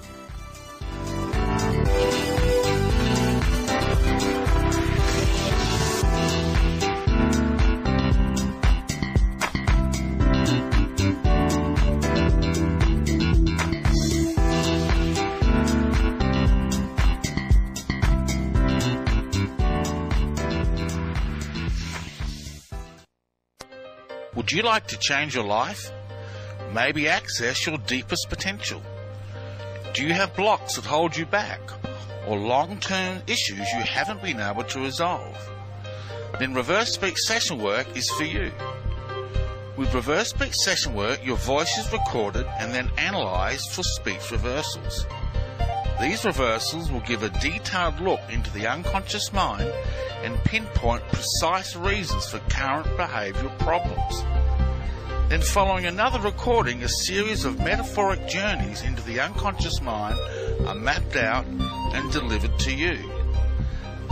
Would you like to change your life? Maybe access your deepest potential? Do you have blocks that hold you back? Or long-term issues you haven't been able to resolve? Then Reverse Speech Session Work is for you. With Reverse Speech Session Work, your voice is recorded and then analysed for speech reversals. These reversals will give a detailed look into the unconscious mind and pinpoint precise reasons for current behavioural problems. Then following another recording, a series of metaphoric journeys into the unconscious mind are mapped out and delivered to you.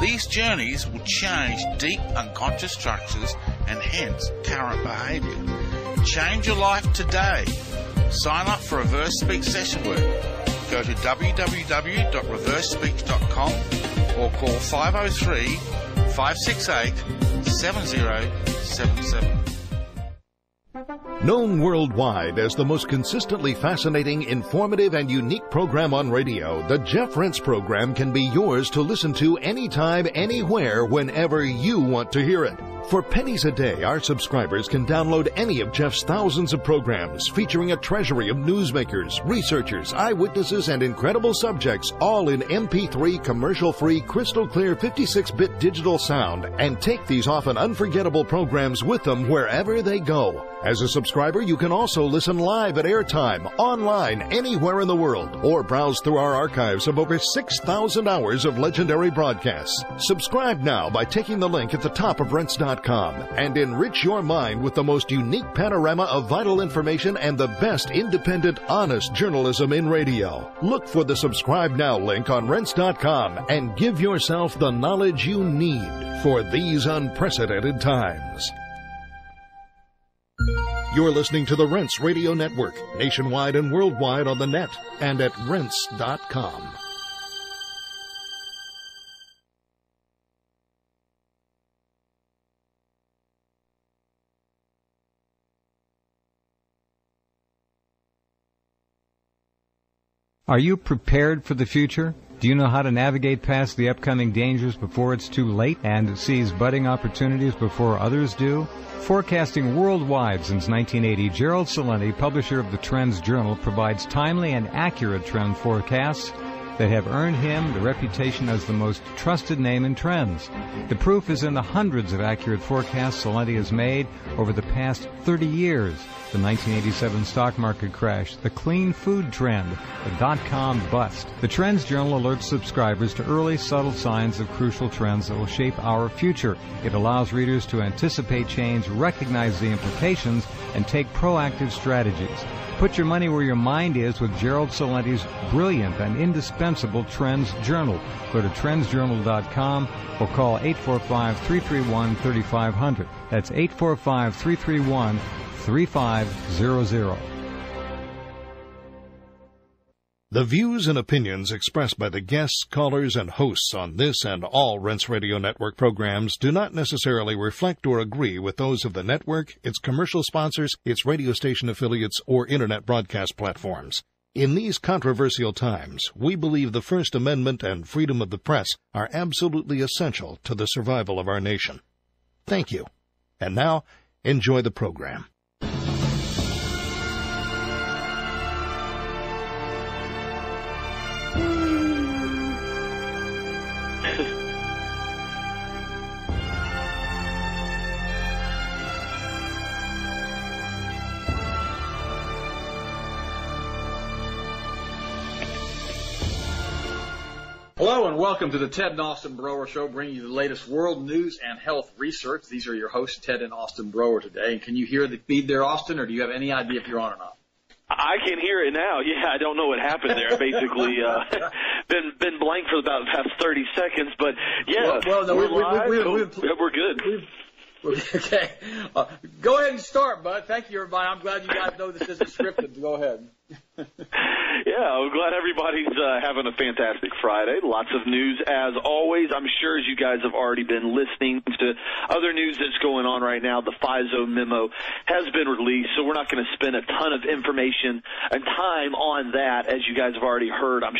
These journeys will change deep unconscious structures and hence current behaviour. Change your life today. Sign up for Reverse Speech session work. Go to www.reversespeech.com or call 503-568-7077. Known worldwide as the most consistently fascinating, informative, and unique program on radio, the Jeff Rense program can be yours to listen to anytime, anywhere, whenever you want to hear it. For pennies a day, our subscribers can download any of Jeff's thousands of programs featuring a treasury of newsmakers, researchers, eyewitnesses, and incredible subjects, all in MP3 commercial-free, crystal-clear 56-bit digital sound, and take these often unforgettable programs with them wherever they go. As a subscriber, you can also listen live at airtime, online, anywhere in the world, or browse through our archives of over 6,000 hours of legendary broadcasts. Subscribe now by taking the link at the top of Rense.com and enrich your mind with the most unique panorama of vital information and the best independent, honest journalism in radio. Look for the Subscribe Now link on Rense.com and give yourself the knowledge you need for these unprecedented times. You're listening to the Rense Radio Network, nationwide and worldwide on the net and at Rense.com. Are you prepared for the future? Do you know how to navigate past the upcoming dangers before it's too late and seize budding opportunities before others do? Forecasting worldwide since 1980, Gerald Celente, publisher of the Trends Journal, provides timely and accurate trend forecasts that have earned him the reputation as the most trusted name in trends. The proof is in the hundreds of accurate forecasts Celente has made over the past 30 years. The 1987 stock market crash, the clean food trend, the dot-com bust. The Trends Journal alerts subscribers to early, subtle signs of crucial trends that will shape our future. It allows readers to anticipate change, recognize the implications, and take proactive strategies. Put your money where your mind is with Gerald Celente's brilliant and indispensable Trends Journal. Go to trendsjournal.com or call 845-331-3500. That's 845-331-3500. The views and opinions expressed by the guests, callers, and hosts on this and all Rense Radio Network programs do not necessarily reflect or agree with those of the network, its commercial sponsors, its radio station affiliates, or Internet broadcast platforms. In these controversial times, we believe the First Amendment and freedom of the press are absolutely essential to the survival of our nation. Thank you. And now, enjoy the program. Hello and welcome to the Ted and Austin Brower Show, bringing you the latest world news and health research. These are your hosts, Ted and Austin Brower, today. And can you hear the feed there, Austin, or do you have any idea if you're on or not? I can hear it now. Yeah, I don't know what happened there. Basically, been blank for about the past 30 seconds, but yeah, we're good. Okay. Go ahead and start, bud. Thank you, everybody. I'm glad you guys know this isn't scripted. Go ahead. Yeah, I'm glad everybody's having a fantastic Friday. Lots of news, as always. I'm sure as you guys have already been listening to other news that's going on right now, the FISO memo has been released, so we're not going to spend a ton of information and time on that. As you guys have already heard, I'm